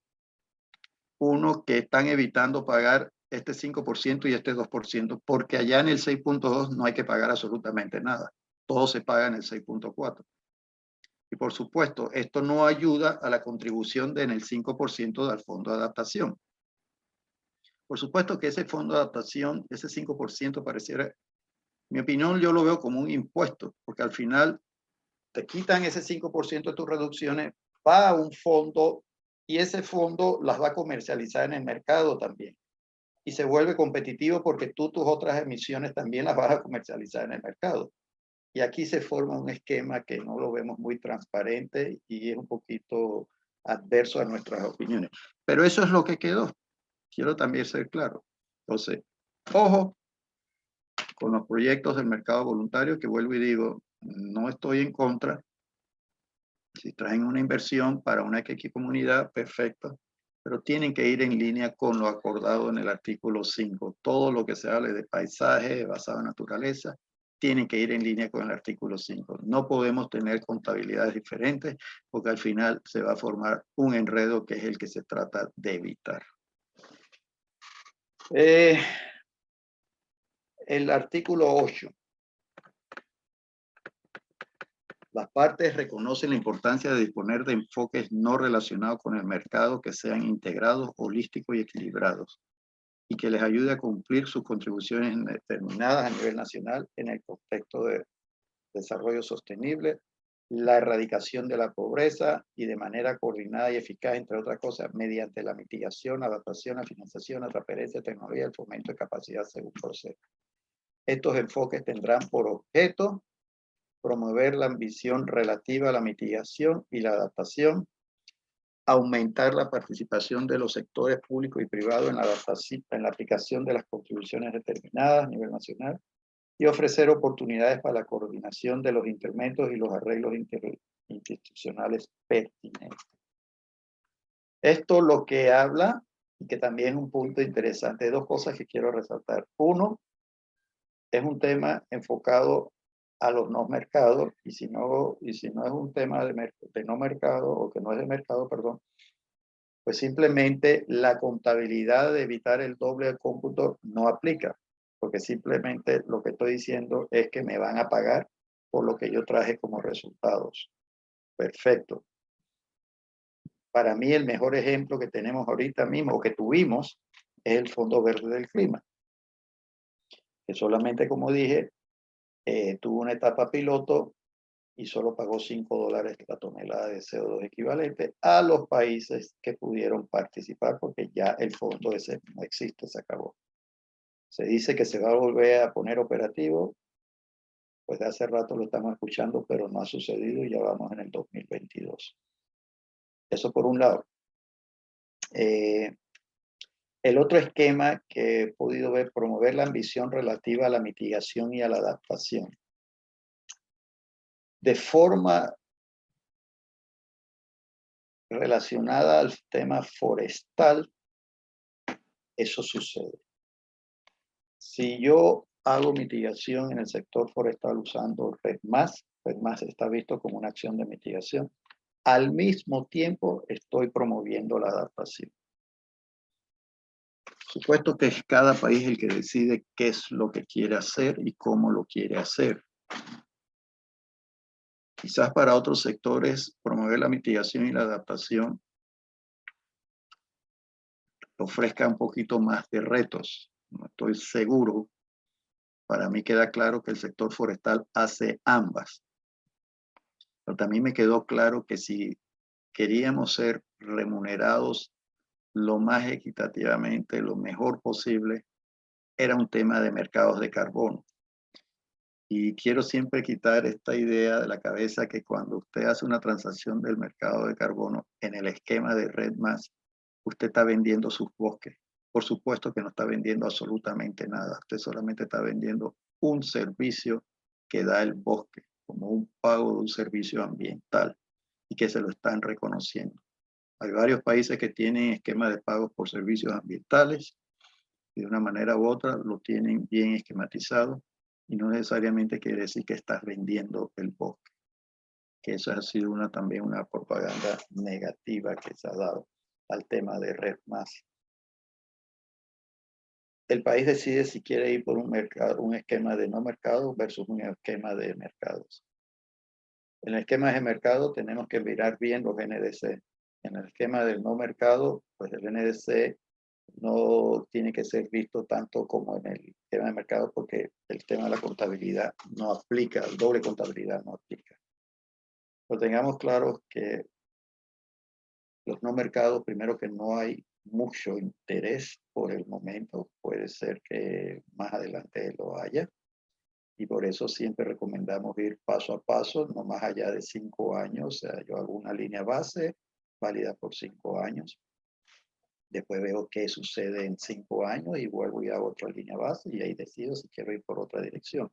uno que están evitando pagar este 5% y este 2%, porque allá en el 6.2 no hay que pagar absolutamente nada. Todo se paga en el 6.4. Y por supuesto, esto no ayuda a la contribución en el 5% del fondo de adaptación. Por supuesto que ese fondo de adaptación, ese 5% pareciera, en mi opinión, yo lo veo como un impuesto, porque al final te quitan ese 5% de tus reducciones, va a un fondo y ese fondo las va a comercializar en el mercado también. Y se vuelve competitivo porque tú tus otras emisiones también las vas a comercializar en el mercado. Y aquí se forma un esquema que no lo vemos muy transparente y es un poquito adverso a nuestras opiniones. Pero eso es lo que quedó. Quiero también ser claro. Entonces, ojo con los proyectos del mercado voluntario, que vuelvo y digo, no estoy en contra. Si traen una inversión para una comunidad, perfecto, pero tienen que ir en línea con lo acordado en el artículo 5. Todo lo que se hable de paisaje basado en naturaleza, tienen que ir en línea con el artículo 5. No podemos tener contabilidades diferentes porque al final se va a formar un enredo que es el que se trata de evitar. El artículo 8. Las partes reconocen la importancia de disponer de enfoques no relacionados con el mercado que sean integrados, holísticos y equilibrados y que les ayude a cumplir sus contribuciones determinadas a nivel nacional en el contexto de desarrollo sostenible, la erradicación de la pobreza y de manera coordinada y eficaz, entre otras cosas, mediante la mitigación, adaptación, la financiación, la transferencia de tecnología, el fomento de capacidad según proceso. Estos enfoques tendrán por objeto promover la ambición relativa a la mitigación y la adaptación, aumentar la participación de los sectores públicos y privados en la aplicación de las contribuciones determinadas a nivel nacional y ofrecer oportunidades para la coordinación de los instrumentos y los arreglos institucionales pertinentes. Esto lo que habla, y que también es un punto interesante, dos cosas que quiero resaltar. Uno, es un tema enfocado a los no mercados, y si no es un tema de no mercado, o que no es de mercado, perdón, pues simplemente la contabilidad de evitar el doble de cómputo no aplica, porque simplemente lo que estoy diciendo es que me van a pagar por lo que yo traje como resultados. Perfecto. Para mí el mejor ejemplo que tenemos ahorita mismo, o que tuvimos, es el Fondo Verde del Clima, que solamente, como dije, tuvo una etapa piloto y solo pagó $5 la tonelada de CO2 equivalente a los países que pudieron participar, porque ya el fondo ese no existe, se acabó. Se dice que se va a volver a poner operativo, pues de hace rato lo estamos escuchando, pero no ha sucedido y ya vamos en el 2022. Eso por un lado. El otro esquema que he podido ver, promover la ambición relativa a la mitigación y a la adaptación. De forma relacionada al tema forestal, eso sucede. Si yo hago mitigación en el sector forestal usando REDMAS está visto como una acción de mitigación, al mismo tiempo estoy promoviendo la adaptación. Por supuesto que es cada país el que decide qué es lo que quiere hacer y cómo lo quiere hacer. Quizás para otros sectores promover la mitigación y la adaptación ofrezca un poquito más de retos. No estoy seguro. Para mí queda claro que el sector forestal hace ambas. Pero también me quedó claro que si queríamos ser remunerados lo más equitativamente, lo mejor posible, era un tema de mercados de carbono. Y quiero siempre quitar esta idea de la cabeza que cuando usted hace una transacción del mercado de carbono en el esquema de REDMAS, usted está vendiendo sus bosques. Por supuesto que no está vendiendo absolutamente nada. Usted solamente está vendiendo un servicio que da el bosque, como un pago de un servicio ambiental. y que se lo están reconociendo. Hay varios países que tienen esquemas de pagos por servicios ambientales y de una manera u otra lo tienen bien esquematizado y no necesariamente quiere decir que estás vendiendo el bosque, que eso ha sido también una propaganda negativa que se ha dado al tema de REDD+. El país decide si quiere ir por un esquema de no mercado versus un esquema de mercados. En el esquema de mercado tenemos que mirar bien los NDC. En el esquema del no mercado, pues el NDC no tiene que ser visto tanto como en el tema de mercado porque el tema de la contabilidad no aplica, el doble contabilidad no aplica. Pero tengamos claro que los no mercados, primero que no hay mucho interés por el momento, puede ser que más adelante lo haya, y por eso siempre recomendamos ir paso a paso, no más allá de 5 años. O sea, yo hago una línea base válida por 5 años, después veo qué sucede en 5 años y vuelvo y hago otra línea base y ahí decido si quiero ir por otra dirección.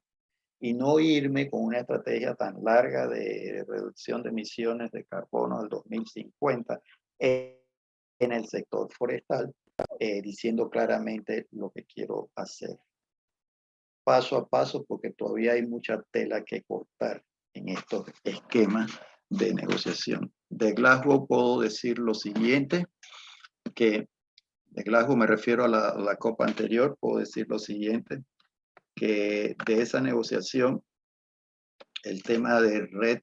Y no irme con una estrategia tan larga de reducción de emisiones de carbono al 2050 en el sector forestal, diciendo claramente lo que quiero hacer. Paso a paso, porque todavía hay mucha tela que cortar en estos esquemas de negociación. De Glasgow puedo decir lo siguiente, que de Glasgow me refiero a la COP anterior, puedo decir lo siguiente, que de esa negociación, el tema de REDD,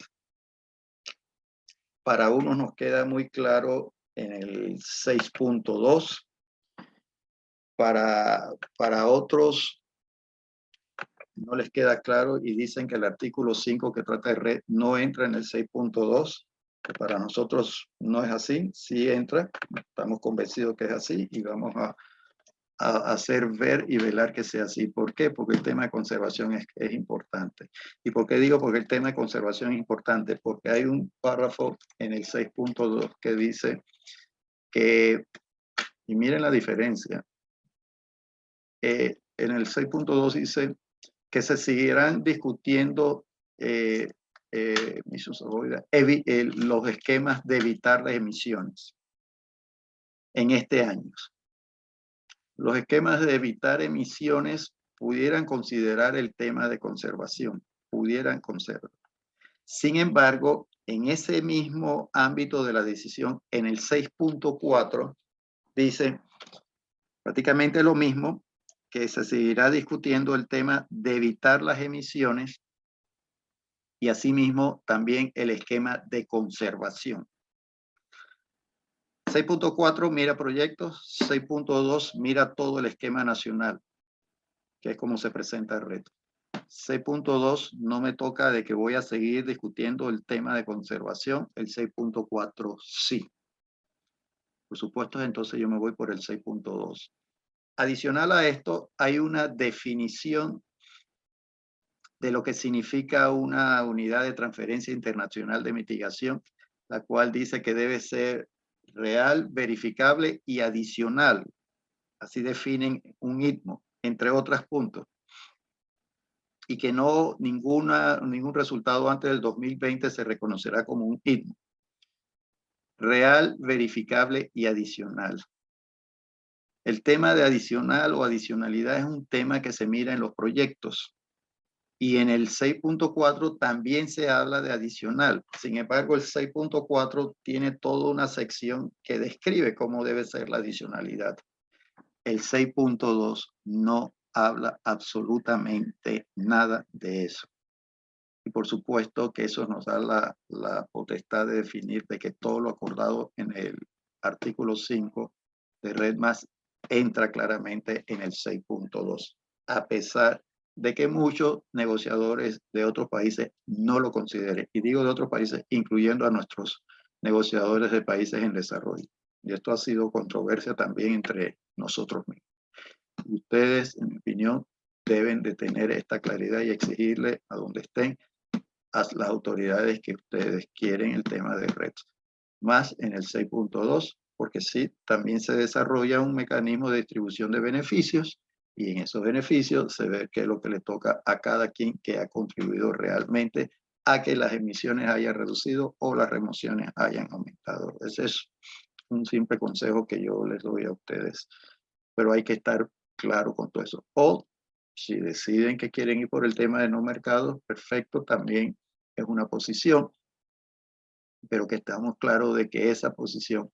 para unos nos queda muy claro en el 6.2, para otros no les queda claro y dicen que el artículo 5 que trata de REDD no entra en el 6.2, que para nosotros no es así, sí entra, estamos convencidos que es así y vamos a hacer ver y velar que sea así. ¿Por qué? Porque el tema de conservación es importante. ¿Y por qué digo porque el tema de conservación es importante? Porque hay un párrafo en el 6.2 que dice que, y miren la diferencia, en el 6.2 dice que se seguirán discutiendo los esquemas de evitar las emisiones en este año. Los esquemas de evitar emisiones pudieran considerar el tema de conservación, pudieran conservar. Sin embargo, en ese mismo ámbito de la decisión, en el 6.4, dice prácticamente lo mismo, que se seguirá discutiendo el tema de evitar las emisiones y asimismo también el esquema de conservación. 6.4 mira proyectos, 6.2 mira todo el esquema nacional, que es como se presenta el reto. 6.2 no me toca de que voy a seguir discutiendo el tema de conservación, el 6.4 sí. Por supuesto, entonces yo me voy por el 6.2. Adicional a esto, hay una definición de lo que significa una unidad de transferencia internacional de mitigación, la cual dice que debe ser real, verificable y adicional. Así definen un ITMO, entre otros puntos. Y que ningún resultado antes del 2020 se reconocerá como un ITMO. Real, verificable y adicional. El tema de adicional o adicionalidad es un tema que se mira en los proyectos. Y en el 6.4 también se habla de adicional. Sin embargo, el 6.4 tiene toda una sección que describe cómo debe ser la adicionalidad. El 6.2 no habla absolutamente nada de eso. Y por supuesto que eso nos da la potestad de definir de que todo lo acordado en el artículo 5 de REDD+ entra claramente en el 6.2, a pesar de que muchos negociadores de otros países no lo consideren. Y digo de otros países, incluyendo a nuestros negociadores de países en desarrollo. Y esto ha sido controversia también entre nosotros mismos. Y ustedes, en mi opinión, deben de tener esta claridad y exigirle a donde estén a las autoridades que ustedes quieren el tema de retos. Más en el 6.2, porque sí, también se desarrolla un mecanismo de distribución de beneficios y en esos beneficios se ve qué es lo que le toca a cada quien que ha contribuido realmente a que las emisiones hayan reducido o las remociones hayan aumentado. Ese es un simple consejo que yo les doy a ustedes, pero hay que estar claro con todo eso. O si deciden que quieren ir por el tema de no mercado, perfecto, también es una posición, pero que estamos claros de que esa posición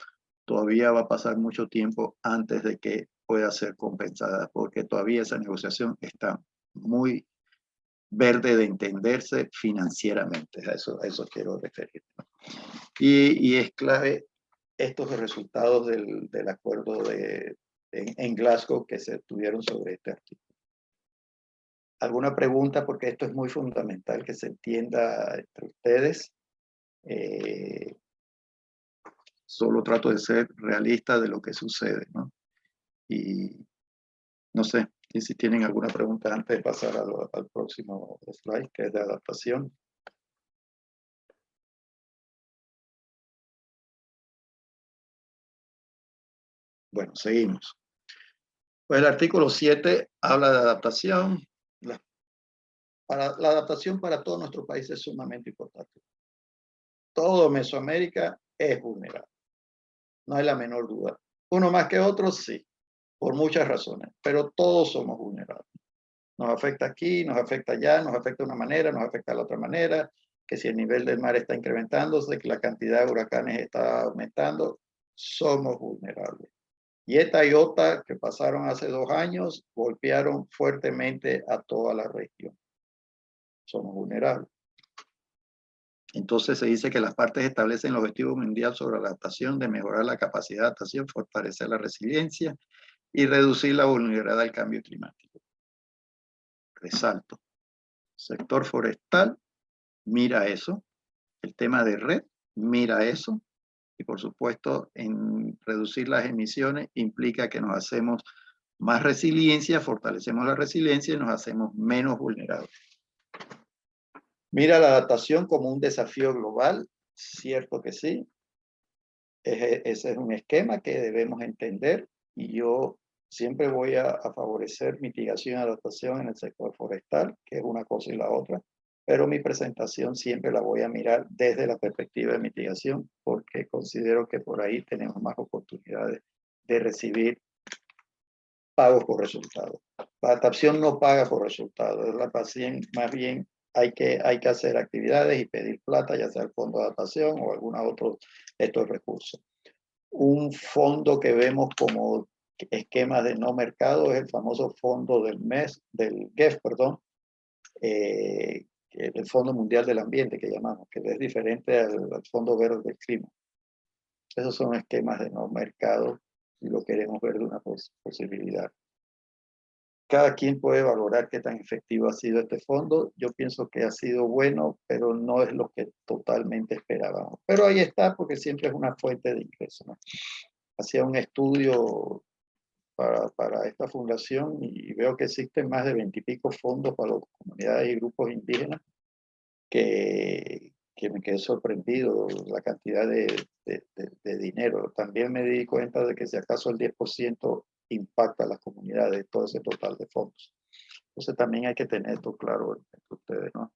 todavía va a pasar mucho tiempo antes de que pueda ser compensada, porque todavía esa negociación está muy verde de entenderse financieramente. A eso quiero referirme. Y es clave estos resultados del acuerdo en Glasgow que se tuvieron sobre este artículo. ¿Alguna pregunta? Porque esto es muy fundamental que se entienda entre ustedes. Solo trato de ser realista de lo que sucede, ¿no? Y no sé si tienen alguna pregunta antes de pasar al próximo slide, que es de adaptación. Bueno, seguimos. Pues el artículo 7 habla de adaptación. La adaptación para todo nuestro país es sumamente importante. Todo Mesoamérica es vulnerable. No hay la menor duda. Uno más que otro, sí, por muchas razones, pero todos somos vulnerables. Nos afecta aquí, nos afecta allá, nos afecta de una manera, nos afecta de la otra manera, que si el nivel del mar está incrementándose, que la cantidad de huracanes está aumentando, somos vulnerables. Y esta iota que pasaron hace 2 años golpearon fuertemente a toda la región. Somos vulnerables. Entonces se dice que las partes establecen el objetivo mundial sobre la adaptación de mejorar la capacidad de adaptación, fortalecer la resiliencia y reducir la vulnerabilidad al cambio climático. Resalto. Sector forestal mira eso. El tema de red mira eso. Y por supuesto, en reducir las emisiones implica que nos hacemos más resiliencia, fortalecemos la resiliencia y nos hacemos menos vulnerables. Mira la adaptación como un desafío global, cierto que sí. Ese es un esquema que debemos entender y yo siempre voy a favorecer mitigación y adaptación en el sector forestal, que es una cosa y la otra, pero mi presentación siempre la voy a mirar desde la perspectiva de mitigación porque considero que por ahí tenemos más oportunidades de recibir pagos por resultados. La adaptación no paga por resultados, la paciente más bien hay que hacer actividades y pedir plata, ya sea el fondo de adaptación o algunos otros estos recursos. Un fondo que vemos como esquema de no mercado es el famoso fondo del GEF, perdón, el Fondo Mundial del Ambiente que llamamos, que es diferente al Fondo Verde del Clima. Esos son esquemas de no mercado si lo queremos ver de una posibilidad. Cada quien puede valorar qué tan efectivo ha sido este fondo. Yo pienso que ha sido bueno, pero no es lo que totalmente esperábamos. Pero ahí está, porque siempre es una fuente de ingreso, ¿no? Hacía un estudio para esta fundación y veo que existen más de 20 y pico fondos para las comunidades y grupos indígenas que me quedé sorprendido la cantidad de dinero. También me di cuenta de que si acaso el 10% impacta a las comunidades de todo ese total de fondos. Entonces también hay que tener esto claro entre ustedes, ¿no?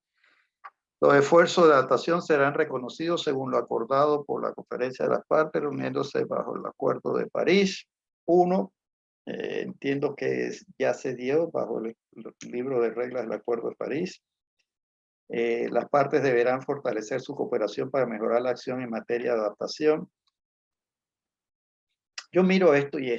Los esfuerzos de adaptación serán reconocidos según lo acordado por la Conferencia de las Partes, reuniéndose bajo el Acuerdo de París. Entiendo que ya se dio bajo el libro de reglas del Acuerdo de París. Las partes deberán fortalecer su cooperación para mejorar la acción en materia de adaptación. Yo miro esto y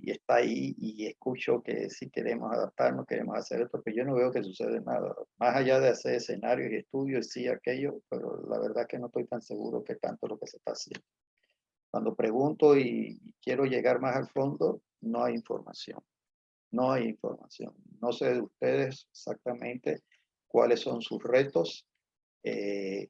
está ahí y escucho que si queremos adaptarnos, queremos hacer esto, pero yo no veo que sucede nada. Más allá de hacer escenarios y estudios, sí, aquello, pero la verdad es que no estoy tan seguro que tanto lo que se está haciendo. Cuando pregunto y quiero llegar más al fondo, no hay información. No hay información. No sé de ustedes exactamente cuáles son sus retos.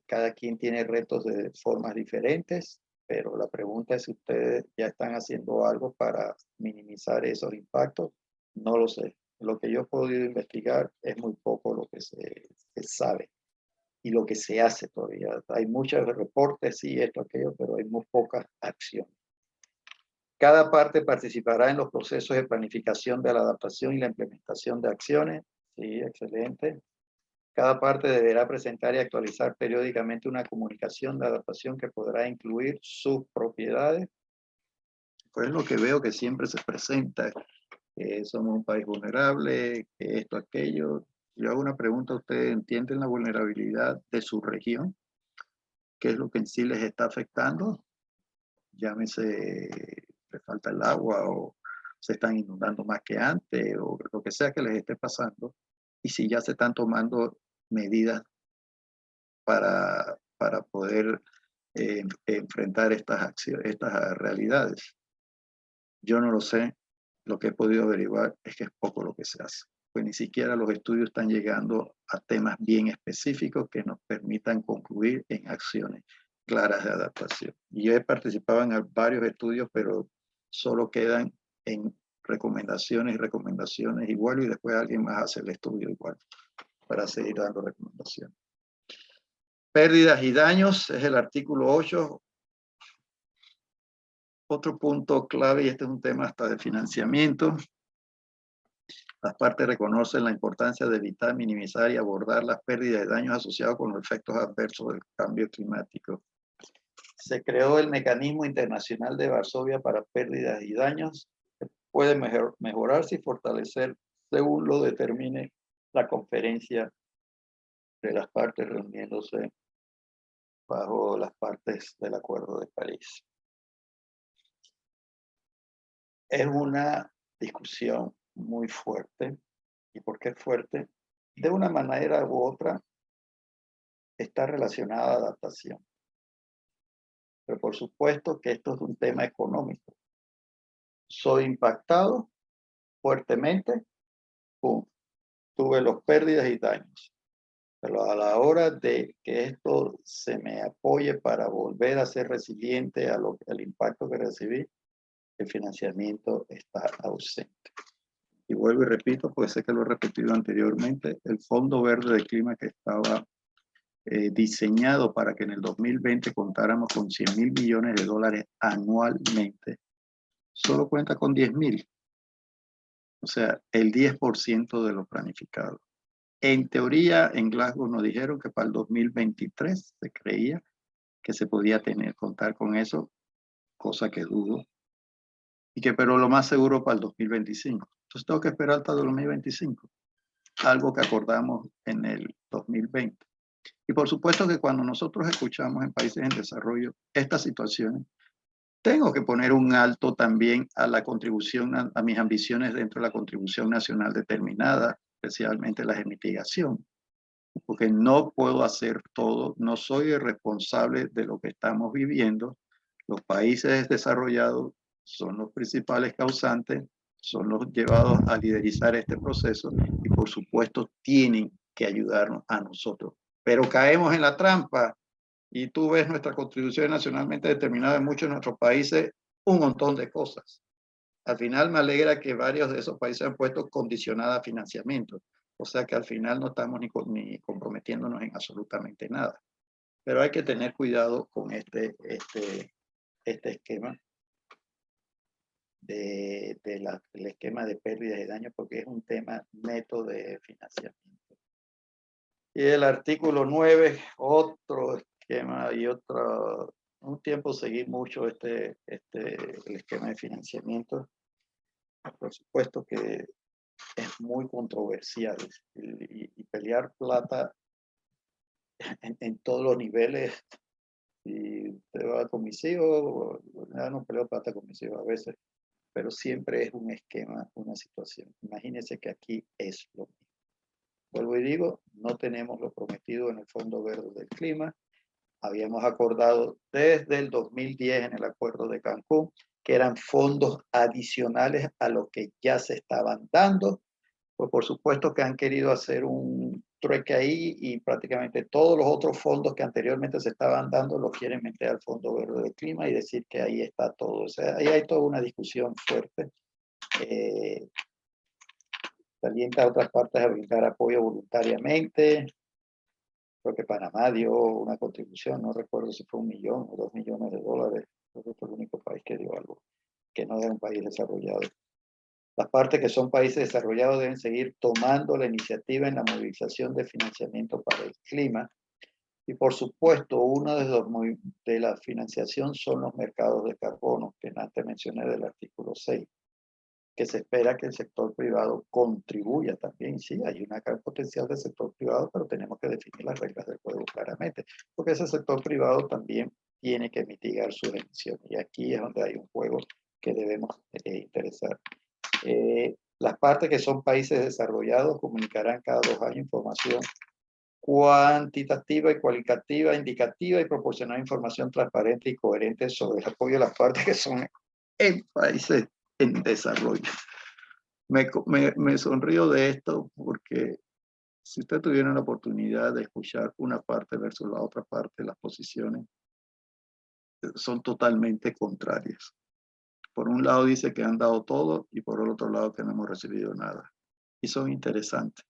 Cada quien tiene retos de formas diferentes, pero la pregunta es si ustedes ya están haciendo algo para minimizar esos impactos. No lo sé. Lo que yo he podido investigar es muy poco lo que se sabe y lo que se hace todavía. Hay muchos reportes, sí, esto, aquello, pero hay muy pocas acciones. Cada parte participará en los procesos de planificación de la adaptación y la implementación de acciones. Sí, excelente. Cada parte deberá presentar y actualizar periódicamente una comunicación de adaptación que podrá incluir sus propiedades. Pues es lo que veo que siempre se presenta, que somos un país vulnerable, que esto, aquello. Yo hago una pregunta: ¿ustedes entienden la vulnerabilidad de su región? ¿Qué es lo que en sí les está afectando? Llámese, le falta el agua o se están inundando más que antes o lo que sea que les esté pasando. Y si ya se están tomando medidas para poder enfrentar estas acciones, estas realidades. Yo no lo sé. Lo que he podido averiguar es que es poco lo que se hace. Pues ni siquiera los estudios están llegando a temas bien específicos que nos permitan concluir en acciones claras de adaptación. Y yo he participado en varios estudios, pero solo quedan en recomendaciones y recomendaciones igual, y después alguien más hace el estudio igual para seguir dando recomendaciones. Pérdidas y daños es el artículo 8. Otro punto clave, y este es un tema hasta de financiamiento. Las partes reconocen la importancia de evitar, minimizar y abordar las pérdidas y daños asociados con los efectos adversos del cambio climático. Se creó el Mecanismo Internacional de Varsovia para Pérdidas y Daños, que puede mejorarse y fortalecer según lo determine la conferencia de las partes reuniéndose bajo las partes del Acuerdo de París. Es una discusión muy fuerte. ¿Y por qué fuerte? De una manera u otra está relacionada a adaptación. Pero por supuesto que esto es un tema económico. Soy impactado fuertemente, ¡pum! Tuve los pérdidas y daños. Pero a la hora de que esto se me apoye para volver a ser resiliente al impacto que recibí, el financiamiento está ausente. Y vuelvo y repito, pues sé que lo he repetido anteriormente, el Fondo Verde del Clima que estaba diseñado para que en el 2020 contáramos con 100.000 millones de dólares anualmente, solo cuenta con 10.000. O sea, el 10% de lo planificado. En teoría, en Glasgow nos dijeron que para el 2023 se creía que se podía contar con eso, cosa que dudo. Pero lo más seguro para el 2025. Entonces tengo que esperar hasta el 2025. Algo que acordamos en el 2020. Y por supuesto que cuando nosotros escuchamos en países en desarrollo estas situaciones, tengo que poner un alto también a la contribución, a mis ambiciones dentro de la contribución nacional determinada, especialmente las de mitigación, porque no puedo hacer todo, no soy el responsable de lo que estamos viviendo. Los países desarrollados son los principales causantes, son los llevados a liderizar este proceso y por supuesto tienen que ayudarnos a nosotros. Pero caemos en la trampa y tú ves nuestra contribución nacionalmente determinada en muchos de nuestros países, un montón de cosas. Al final me alegra que varios de esos países han puesto condicionada a financiamiento. O sea que al final no estamos ni comprometiéndonos en absolutamente nada. Pero hay que tener cuidado con este esquema del esquema de pérdidas y daños, porque es un tema neto de financiamiento. Y el artículo 9, otro esquema y un tiempo seguí mucho el esquema de financiamiento. Por supuesto que es muy controversial y pelear plata en todos los niveles. Si usted va con mis hijos, no peleo plata con mis hijos a veces, pero siempre es un esquema, una situación. Imagínense que aquí es lo mismo. Vuelvo y digo, no tenemos lo prometido en el Fondo Verde del Clima. Habíamos acordado desde el 2010 en el Acuerdo de Cancún que eran fondos adicionales a lo que ya se estaban dando. Pues por supuesto que han querido hacer un trueque ahí y prácticamente todos los otros fondos que anteriormente se estaban dando los quieren meter al Fondo Verde del Clima y decir que ahí está todo. O sea, ahí hay toda una discusión fuerte. Alienta a otras partes a brindar apoyo voluntariamente. Creo que Panamá dio una contribución, no recuerdo si fue 1 millón o 2 millones de dólares. Creo que fue el único país que dio algo, que no es un país desarrollado. Las partes que son países desarrollados deben seguir tomando la iniciativa en la movilización de financiamiento para el clima. Y por supuesto, una de la financiación son los mercados de carbono, que antes mencioné del artículo 6, que se espera que el sector privado contribuya también. Sí, hay una gran potencial del sector privado, pero tenemos que definir las reglas del juego claramente, porque ese sector privado también tiene que mitigar sus emisiones. Y aquí es donde hay un juego que debemos interesar. Las partes que son países desarrollados comunicarán cada 2 años información cuantitativa y cualitativa, indicativa y proporcionar información transparente y coherente sobre el apoyo de las partes que son en países en desarrollo. Me sonrío de esto porque si usted tuviera la oportunidad de escuchar una parte versus la otra parte, las posiciones son totalmente contrarias. Por un lado dice que han dado todo y por el otro lado que no hemos recibido nada. Y son interesantes.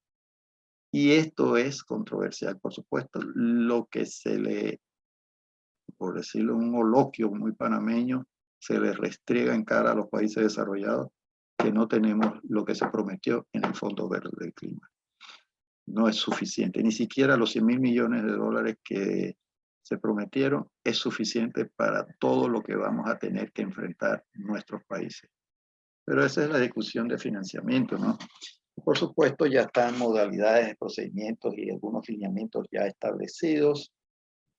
Y esto es controversial, por supuesto. Lo que se le, por decirlo un coloquio muy panameño, se le restriega en cara a los países desarrollados que no tenemos lo que se prometió en el Fondo Verde del Clima. No es suficiente, ni siquiera los 100.000 millones de dólares que se prometieron es suficiente para todo lo que vamos a tener que enfrentar nuestros países. Pero esa es la discusión de financiamiento, ¿no? Por supuesto, ya están modalidades, procedimientos y algunos lineamientos ya establecidos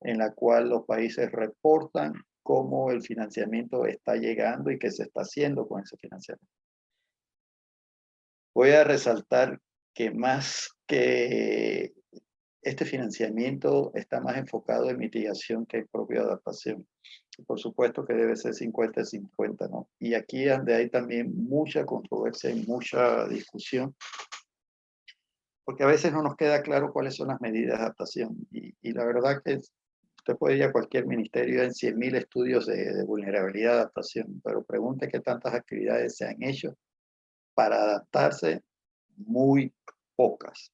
en la cual los países reportan cómo el financiamiento está llegando y qué se está haciendo con ese financiamiento. Voy a resaltar que más que este financiamiento está más enfocado en mitigación que en propia adaptación. Por supuesto que debe ser 50-50, ¿no? Y aquí es donde hay también mucha controversia y mucha discusión, porque a veces no nos queda claro cuáles son las medidas de adaptación. Y la verdad que usted puede ir a cualquier ministerio en 100.000 estudios de vulnerabilidad de adaptación, pero pregunte qué tantas actividades se han hecho para adaptarse, muy pocas.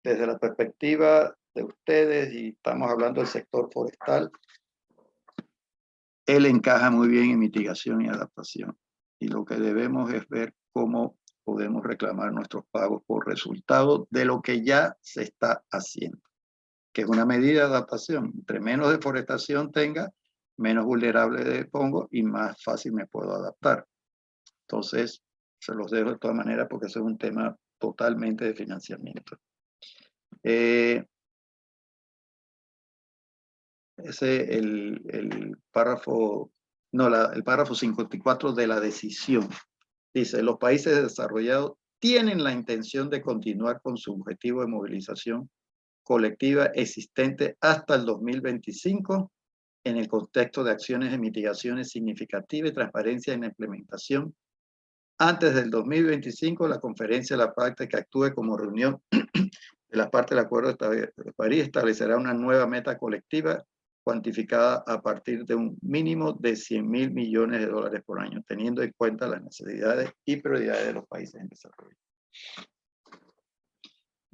Desde la perspectiva de ustedes, y estamos hablando del sector forestal, él encaja muy bien en mitigación y adaptación. Y lo que debemos es ver cómo podemos reclamar nuestros pagos por resultado de lo que ya se está haciendo, que es una medida de adaptación. Entre menos deforestación tenga, menos vulnerable pongo y más fácil me puedo adaptar. Entonces, se los dejo de todas maneras porque eso es un tema totalmente de financiamiento. El párrafo, no, el párrafo 54 de la decisión dice: los países desarrollados tienen la intención de continuar con su objetivo de movilización colectiva existente hasta el 2025 en el contexto de acciones de mitigaciones significativas y transparencia en la implementación. Antes del 2025, la conferencia de la parte que actúe como reunión de las partes del Acuerdo de París establecerá una nueva meta colectiva cuantificada a partir de un mínimo de 100.000 millones de dólares por año, teniendo en cuenta las necesidades y prioridades de los países en desarrollo.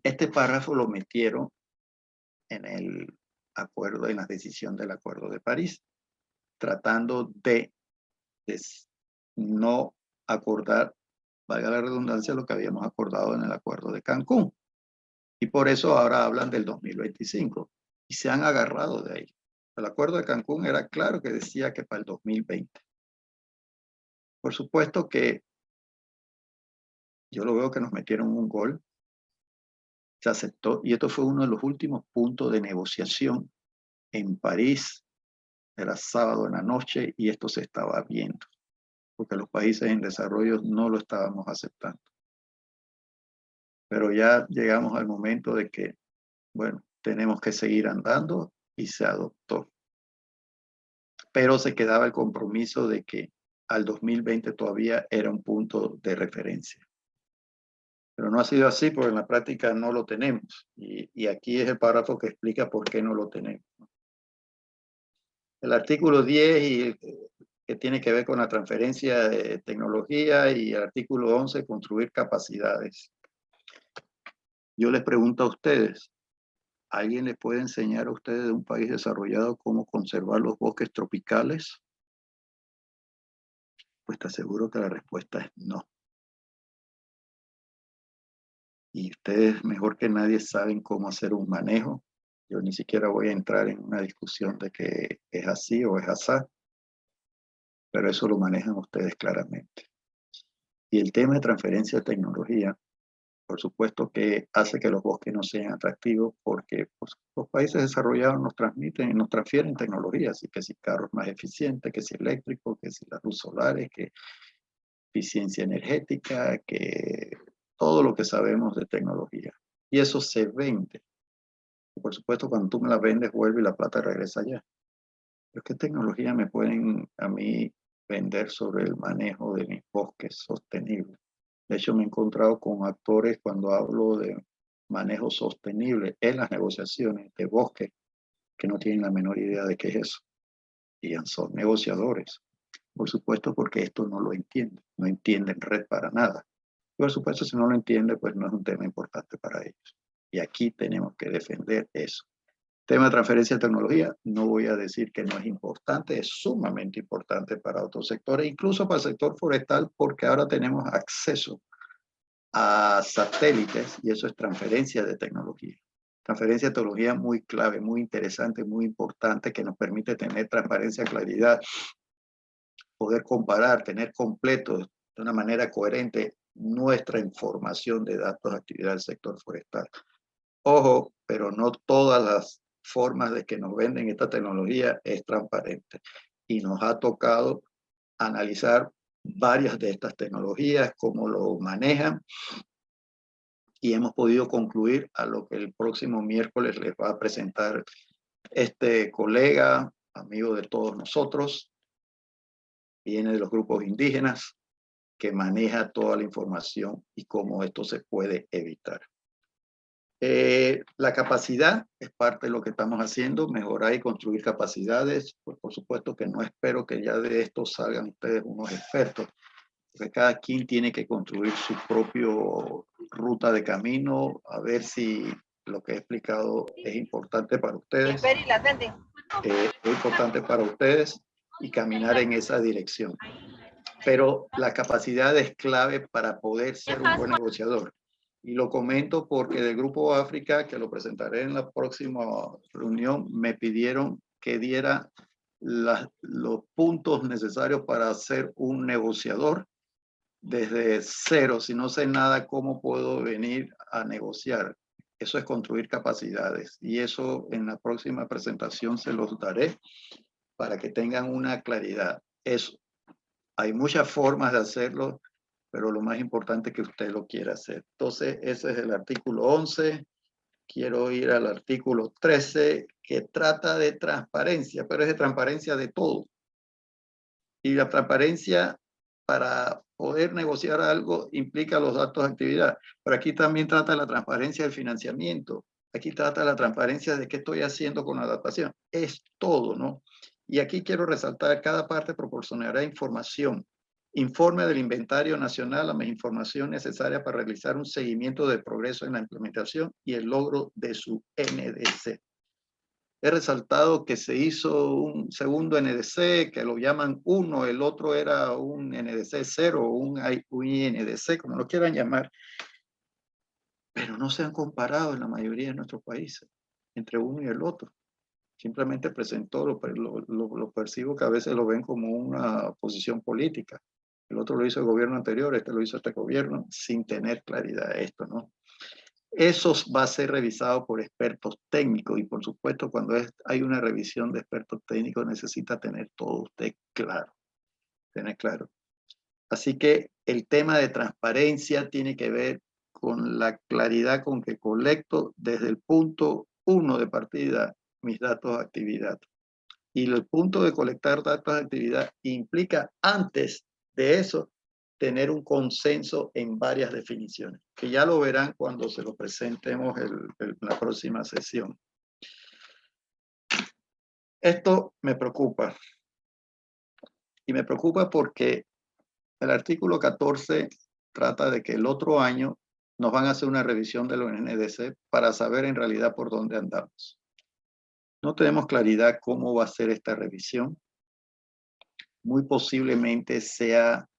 Este párrafo lo metieron en el acuerdo, en la decisión del Acuerdo de París, tratando de no acordar, valga la redundancia, lo que habíamos acordado en el Acuerdo de Cancún. Y por eso ahora hablan del 2025 y se han agarrado de ahí. El Acuerdo de Cancún era claro que decía que para el 2020. Por supuesto que yo lo veo que nos metieron un gol, se aceptó, y esto fue uno de los últimos puntos de negociación en París. Era sábado en la noche y esto se estaba viendo, porque los países en desarrollo no lo estábamos aceptando. Pero ya llegamos al momento de que, bueno, tenemos que seguir andando y se adoptó. Pero se quedaba el compromiso de que al 2020 todavía era un punto de referencia. Pero no ha sido así porque en la práctica no lo tenemos. Y aquí es el párrafo que explica por qué no lo tenemos. El artículo 10 que tiene que ver con la transferencia de tecnología, y el artículo 11, construir capacidades. Yo les pregunto a ustedes, ¿alguien les puede enseñar a ustedes de un país desarrollado cómo conservar los bosques tropicales? Pues te aseguro que la respuesta es no. y ustedes mejor que nadie saben cómo hacer un manejo. Yo ni siquiera voy a entrar en una discusión de que es así o es así, pero eso lo manejan ustedes claramente. Y el tema de transferencia de tecnología, por supuesto que hace que los bosques no sean atractivos porque pues, los países desarrollados nos transmiten y nos transfieren tecnología, así que si carros más eficientes, que si eléctricos, que si las luz solares, que eficiencia energética, que todo lo que sabemos de tecnología. Y eso se vende. Por supuesto, cuando tú me la vendes, vuelve y la plata regresa allá. Pero ¿qué tecnología me pueden a mí vender sobre el manejo de mis bosques sostenibles? De hecho, me he encontrado con actores cuando hablo de manejo sostenible en las negociaciones de bosques que no tienen la menor idea de qué es eso. Y son negociadores. Por supuesto, porque esto no lo entienden. No entienden red para nada. Por supuesto, si no lo entiende, pues no es un tema importante para ellos. Y aquí tenemos que defender eso. Tema de transferencia de tecnología, no voy a decir que no es importante, es sumamente importante para otros sectores, incluso para el sector forestal, porque ahora tenemos acceso a satélites y eso es transferencia de tecnología. Transferencia de tecnología muy clave, muy interesante, muy importante, que nos permite tener transparencia, claridad, poder comparar, tener completo de una manera coherente nuestra información de datos de actividad del sector forestal. Ojo, pero no todas las formas de que nos venden esta tecnología es transparente. Y nos ha tocado analizar varias de estas tecnologías, cómo lo manejan, y hemos podido concluir a lo que el próximo miércoles les va a presentar este colega, amigo de todos nosotros, viene de los grupos indígenas, que maneja toda la información y cómo esto se puede evitar. La capacidad es parte de lo que estamos haciendo, mejorar y construir capacidades. Pues por supuesto que no espero que ya de esto salgan ustedes unos expertos, porque cada quien tiene que construir su propio ruta de camino, a ver si lo que he explicado es importante para ustedes, es importante para ustedes y caminar en esa dirección. Pero la capacidad es clave para poder ser un buen negociador. Y lo comento porque del Grupo África, que lo presentaré en la próxima reunión, me pidieron que diera los puntos necesarios para ser un negociador desde cero. Si no sé nada, ¿cómo puedo venir a negociar? Eso es construir capacidades y eso en la próxima presentación se los daré para que tengan una claridad. Eso. Hay muchas formas de hacerlo, pero lo más importante es que usted lo quiera hacer. Entonces, ese es el artículo 11. Quiero ir al artículo 13, que trata de transparencia, pero es de transparencia de todo. Y la transparencia para poder negociar algo implica los datos de actividad. Pero aquí también trata la transparencia del financiamiento. Aquí trata la transparencia de qué estoy haciendo con la adaptación. Es todo, ¿no? Y aquí quiero resaltar, cada parte proporcionará información. Informe del inventario nacional, la información necesaria para realizar un seguimiento del progreso en la implementación y el logro de su NDC. He resaltado que se hizo un segundo NDC, que lo llaman 1, el otro era un NDC 0, un INDC, como lo quieran llamar, pero no se han comparado en la mayoría de nuestros países entre uno y el otro. Simplemente presentó, lo percibo que a veces lo ven como una posición política. El otro lo hizo el gobierno anterior, este lo hizo este gobierno, sin tener claridad de esto, ¿no? Eso va a ser revisado por expertos técnicos y por supuesto cuando hay una revisión de expertos técnicos necesita tener todo usted claro, tener claro. Así que el tema de transparencia tiene que ver con la claridad con que colecto desde el punto 1 de partida mis datos de actividad. Y el punto de colectar datos de actividad implica antes de eso tener un consenso en varias definiciones, que ya lo verán cuando se lo presentemos la próxima sesión. Esto me preocupa. Y me preocupa porque el artículo 14 trata de que el otro año nos van a hacer una revisión de los NDC para saber en realidad por dónde andamos. No tenemos claridad cómo va a ser esta revisión. Muy posiblemente sea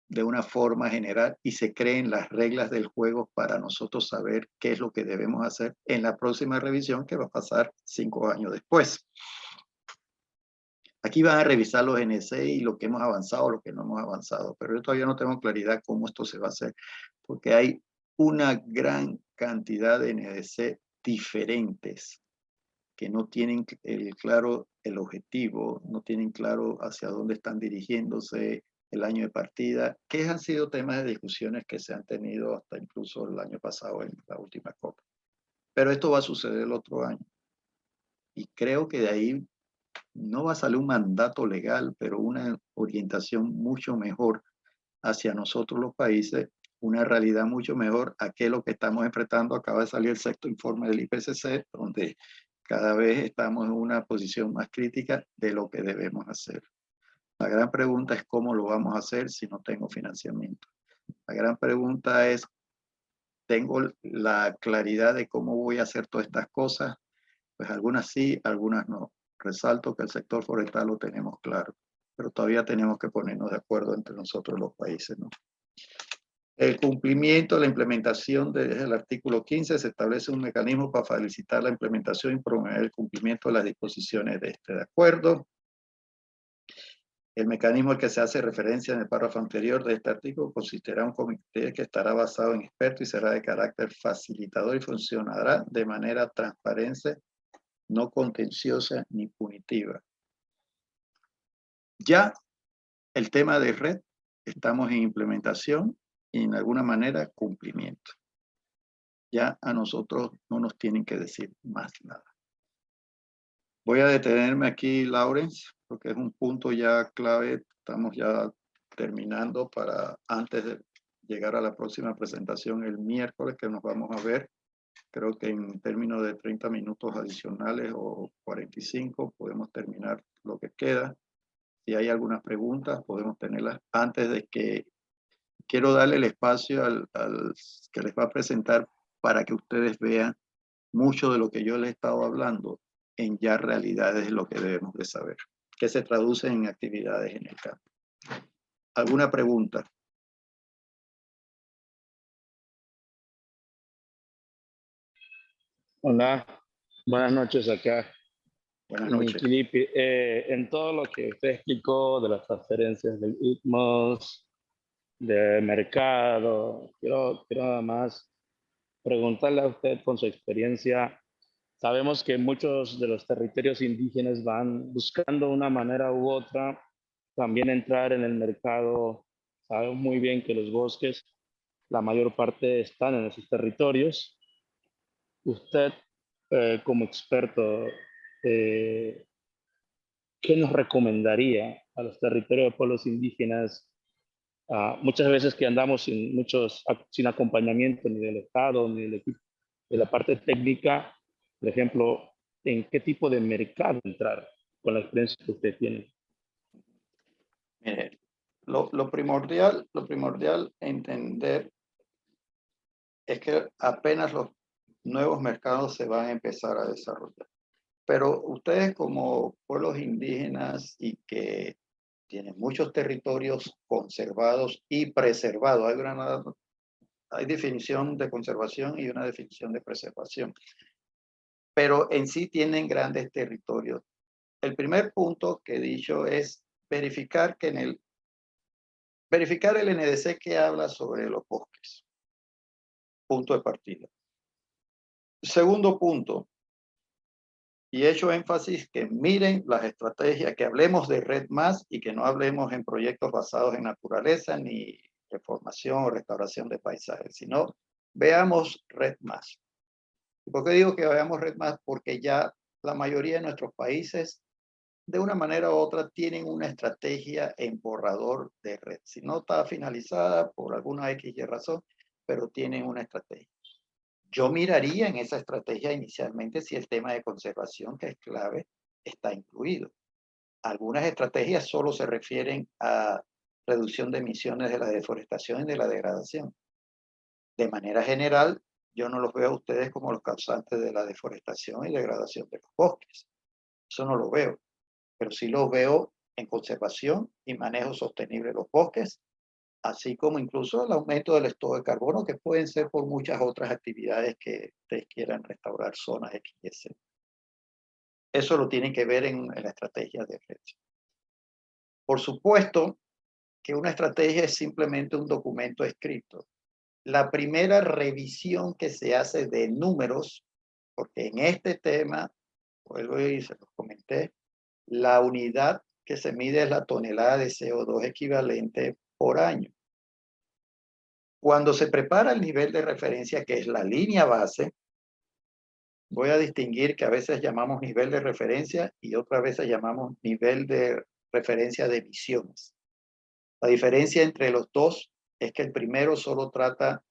de una forma general y se creen las reglas del juego para nosotros saber qué es lo que debemos hacer en la próxima revisión que va a pasar 5 años después. Aquí van a revisar los NDC y lo que hemos avanzado, lo que no hemos avanzado, pero yo todavía no tengo claridad cómo esto se va a hacer, porque hay una gran cantidad de NDC diferentes que no tienen claro el objetivo, no tienen claro hacia dónde están dirigiéndose, el año de partida, que han sido temas de discusiones que se han tenido hasta incluso el año pasado en la última COP. Pero esto va a suceder el otro año. Y creo que de ahí no va a salir un mandato legal, pero una orientación mucho mejor hacia nosotros los países, una realidad mucho mejor a que lo que estamos enfrentando. Acaba de salir el sexto informe del IPCC, donde cada vez estamos en una posición más crítica de lo que debemos hacer. La gran pregunta es cómo lo vamos a hacer si no tengo financiamiento. La gran pregunta es, ¿tengo la claridad de cómo voy a hacer todas estas cosas? Pues algunas sí, algunas no. Resalto que el sector forestal lo tenemos claro, pero todavía tenemos que ponernos de acuerdo entre nosotros los países, ¿no? El cumplimiento, la implementación del artículo 15, se establece un mecanismo para facilitar la implementación y promover el cumplimiento de las disposiciones de este acuerdo. El mecanismo al que se hace referencia en el párrafo anterior de este artículo consistirá en un comité que estará basado en expertos y será de carácter facilitador y funcionará de manera transparente, no contenciosa ni punitiva. Ya el tema de red, estamos en implementación y en alguna manera cumplimiento. Ya a nosotros no nos tienen que decir más nada. Voy a detenerme aquí, Lawrence, porque es un punto ya clave. Estamos ya terminando para antes de llegar a la próxima presentación el miércoles que nos vamos a ver. Creo que en términos de 30 minutos adicionales o 45 podemos terminar lo que queda. Si hay algunas preguntas, podemos tenerlas antes de que quiero darle el espacio al que les va a presentar para que ustedes vean mucho de lo que yo les he estado hablando en ya realidades de lo que debemos de saber, que se traduce en actividades en el campo. ¿Alguna pregunta? Hola, buenas noches acá. Buenas noches. Kilipi. En todo lo que usted explicó de las transferencias del ITMOS, de mercado, quiero nada más preguntarle a usted con su experiencia. Sabemos que muchos de los territorios indígenas van buscando una manera u otra también entrar en el mercado. Sabemos muy bien que los bosques, la mayor parte están en esos territorios. Usted, como experto, ¿qué nos recomendaría a los territorios de pueblos indígenas? Muchas veces que andamos sin acompañamiento ni del Estado, ni del equipo, de la parte técnica, por ejemplo, ¿en qué tipo de mercado entrar con la experiencia que usted tiene? Mire, lo primordial entender es que apenas los nuevos mercados se van a empezar a desarrollar. Pero ustedes como pueblos indígenas y que tienen muchos territorios conservados y preservados, hay definición de conservación y una definición de preservación, pero en sí tienen grandes territorios. El primer punto que he dicho es verificar el NDC que habla sobre los bosques. Punto de partida. Segundo punto, y he hecho énfasis que miren las estrategias, que hablemos de Red Más y que no hablemos en proyectos basados en naturaleza ni reformación o restauración de paisajes, sino veamos Red Más. ¿Y por qué digo que veamos Red Más? Porque ya la mayoría de nuestros países, de una manera u otra, tienen una estrategia en borrador de red. Si no está finalizada por alguna X y razón, pero tienen una estrategia. Yo miraría en esa estrategia inicialmente si el tema de conservación, que es clave, está incluido. Algunas estrategias solo se refieren a reducción de emisiones de la deforestación y de la degradación. De manera general, yo no los veo a ustedes como los causantes de la deforestación y degradación de los bosques. Eso no lo veo, pero sí lo veo en conservación y manejo sostenible de los bosques así como incluso el aumento del stock de carbono, que pueden ser por muchas otras actividades que ustedes quieran restaurar zonas X y Z. Eso lo tienen que ver en la estrategia de red. Por supuesto que una estrategia es simplemente un documento escrito. La primera revisión que se hace de números, porque en este tema, vuelvo y se los comenté, la unidad que se mide es la tonelada de CO2 equivalente por año. Cuando se prepara el nivel de referencia, que es la línea base, voy a distinguir que a veces llamamos nivel de referencia y otras veces llamamos nivel de referencia de emisiones. La diferencia entre los dos es que el primero solo trata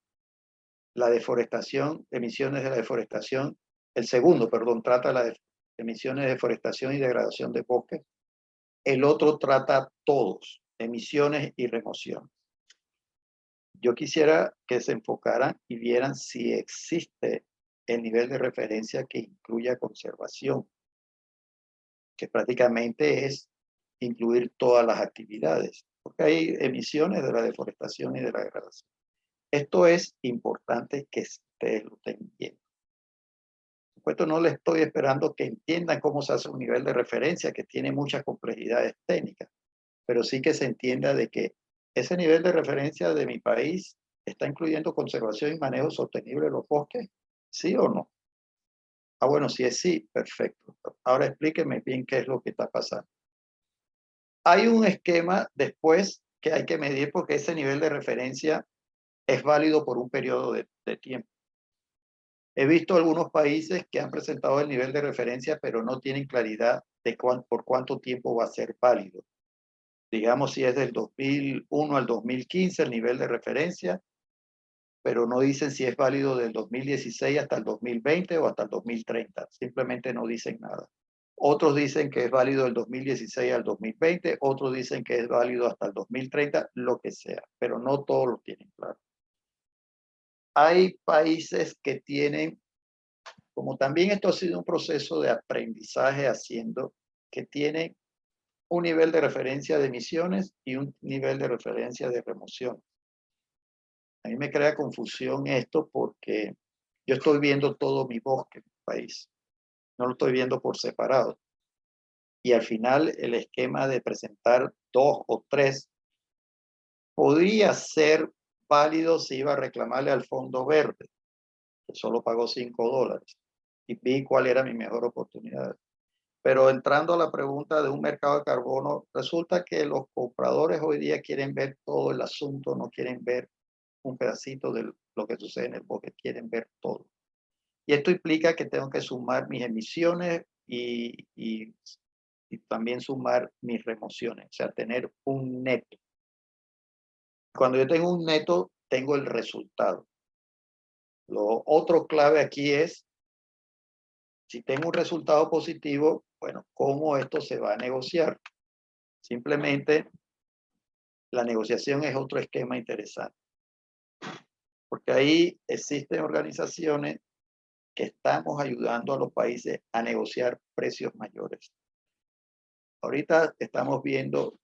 la deforestación, emisiones de la deforestación. El segundo, perdón, trata las emisiones de deforestación y degradación de bosques. El otro trata todos, emisiones y remoción. Yo quisiera que se enfocaran y vieran si existe el nivel de referencia que incluya conservación, que prácticamente es incluir todas las actividades, porque hay emisiones de la deforestación y de la degradación. Esto es importante que ustedes lo tengan bien. Por supuesto, no les estoy esperando que entiendan cómo se hace un nivel de referencia, que tiene muchas complejidades técnicas, pero sí que se entienda de que ese nivel de referencia de mi país está incluyendo conservación y manejo sostenible de los bosques, ¿sí o no? Ah, bueno, si es sí, perfecto. Ahora explíqueme bien qué es lo que está pasando. Hay un esquema después que hay que medir porque ese nivel de referencia es válido por un periodo de tiempo. He visto algunos países que han presentado el nivel de referencia, pero no tienen claridad de por cuánto tiempo va a ser válido. Digamos si es del 2001 al 2015 el nivel de referencia, pero no dicen si es válido del 2016 hasta el 2020 o hasta el 2030. Simplemente no dicen nada. Otros dicen que es válido del 2016 al 2020, otros dicen que es válido hasta el 2030, lo que sea, pero no todos lo tienen claro. Hay países que tienen, como también esto ha sido un proceso de aprendizaje haciendo, que tienen un nivel de referencia de emisiones y un nivel de referencia de remoción. A mí me crea confusión esto porque yo estoy viendo todo mi bosque en mi país, no lo estoy viendo por separado. Y al final el esquema de presentar 2 o 3 podría ser válido si iba a reclamarle al Fondo Verde, que solo pagó $5, y vi cuál era mi mejor oportunidad. Pero entrando a la pregunta de un mercado de carbono, resulta que los compradores hoy día quieren ver todo el asunto, no quieren ver un pedacito de lo que sucede en el bosque, quieren ver todo. Y esto implica que tengo que sumar mis emisiones y también sumar mis remociones, o sea, tener un neto. Cuando yo tengo un neto, tengo el resultado. Lo otro clave aquí es, si tengo un resultado positivo, bueno, ¿cómo esto se va a negociar? Simplemente la negociación es otro esquema interesante, porque ahí existen organizaciones que estamos ayudando a los países a negociar precios mayores. Ahorita estamos viendo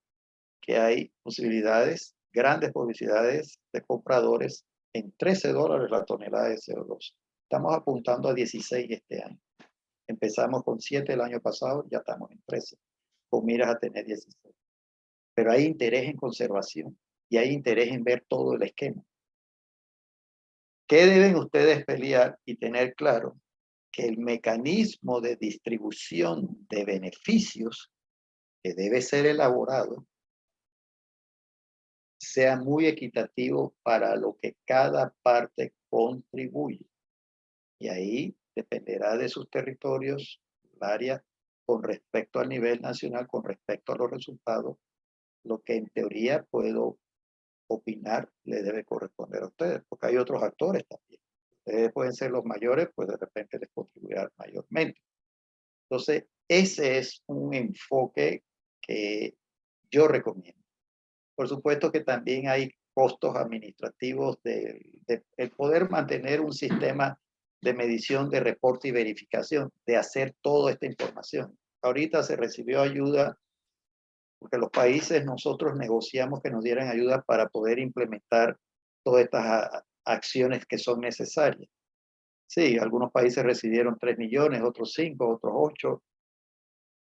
que hay posibilidades, grandes posibilidades de compradores en $13 la tonelada de CO2. Estamos apuntando a 16 este año. Empezamos con 7 el año pasado, ya estamos en 13, con miras a tener 16. Pero hay interés en conservación y hay interés en ver todo el esquema. ¿Qué deben ustedes pelear y tener claro? Que el mecanismo de distribución de beneficios que debe ser elaborado sea muy equitativo para lo que cada parte contribuye. Y ahí dependerá de sus territorios, el área, con respecto al nivel nacional, con respecto a los resultados, lo que en teoría puedo opinar le debe corresponder a ustedes, porque hay otros actores también. Ustedes pueden ser los mayores, pues de repente les contribuirán mayormente. Entonces, ese es un enfoque que yo recomiendo. Por supuesto que también hay costos administrativos de el poder mantener un sistema de medición, de reporte y verificación, de hacer toda esta información. Ahorita se recibió ayuda porque los países nosotros negociamos que nos dieran ayuda para poder implementar todas estas acciones que son necesarias. Sí, algunos países recibieron 3 millones, otros 5, otros 8,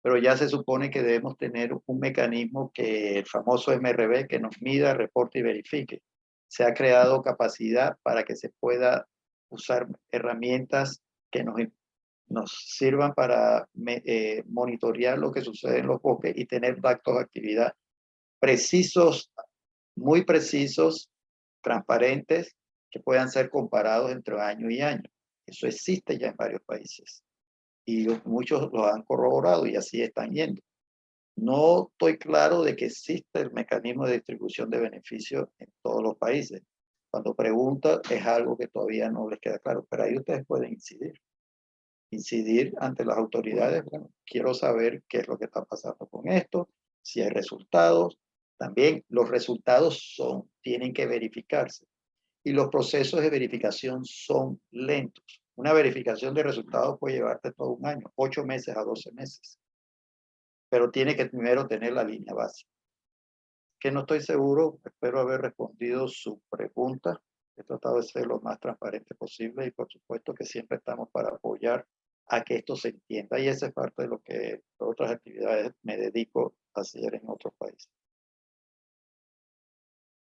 pero ya se supone que debemos tener un mecanismo que el famoso MRV, que nos mida, reporte y verifique. Se ha creado capacidad para que se pueda usar herramientas que nos sirvan para monitorear lo que sucede en los bosques y tener datos de actividad precisos, muy precisos, transparentes, que puedan ser comparados entre año y año. Eso existe ya en varios países y muchos lo han corroborado y así están yendo. No estoy claro de que existe el mecanismo de distribución de beneficios en todos los países. Cuando preguntan es algo que todavía no les queda claro, pero ahí ustedes pueden incidir ante las autoridades. Bueno, quiero saber qué es lo que está pasando con esto, si hay resultados. También los resultados tienen que verificarse y los procesos de verificación son lentos. Una verificación de resultados puede llevarte todo un año, 8 meses a 12 meses, pero tiene que primero tener la línea básica. Que no estoy seguro, espero haber respondido su pregunta. He tratado de ser lo más transparente posible y por supuesto que siempre estamos para apoyar a que esto se entienda y esa es parte de lo que otras actividades me dedico a hacer en otros países.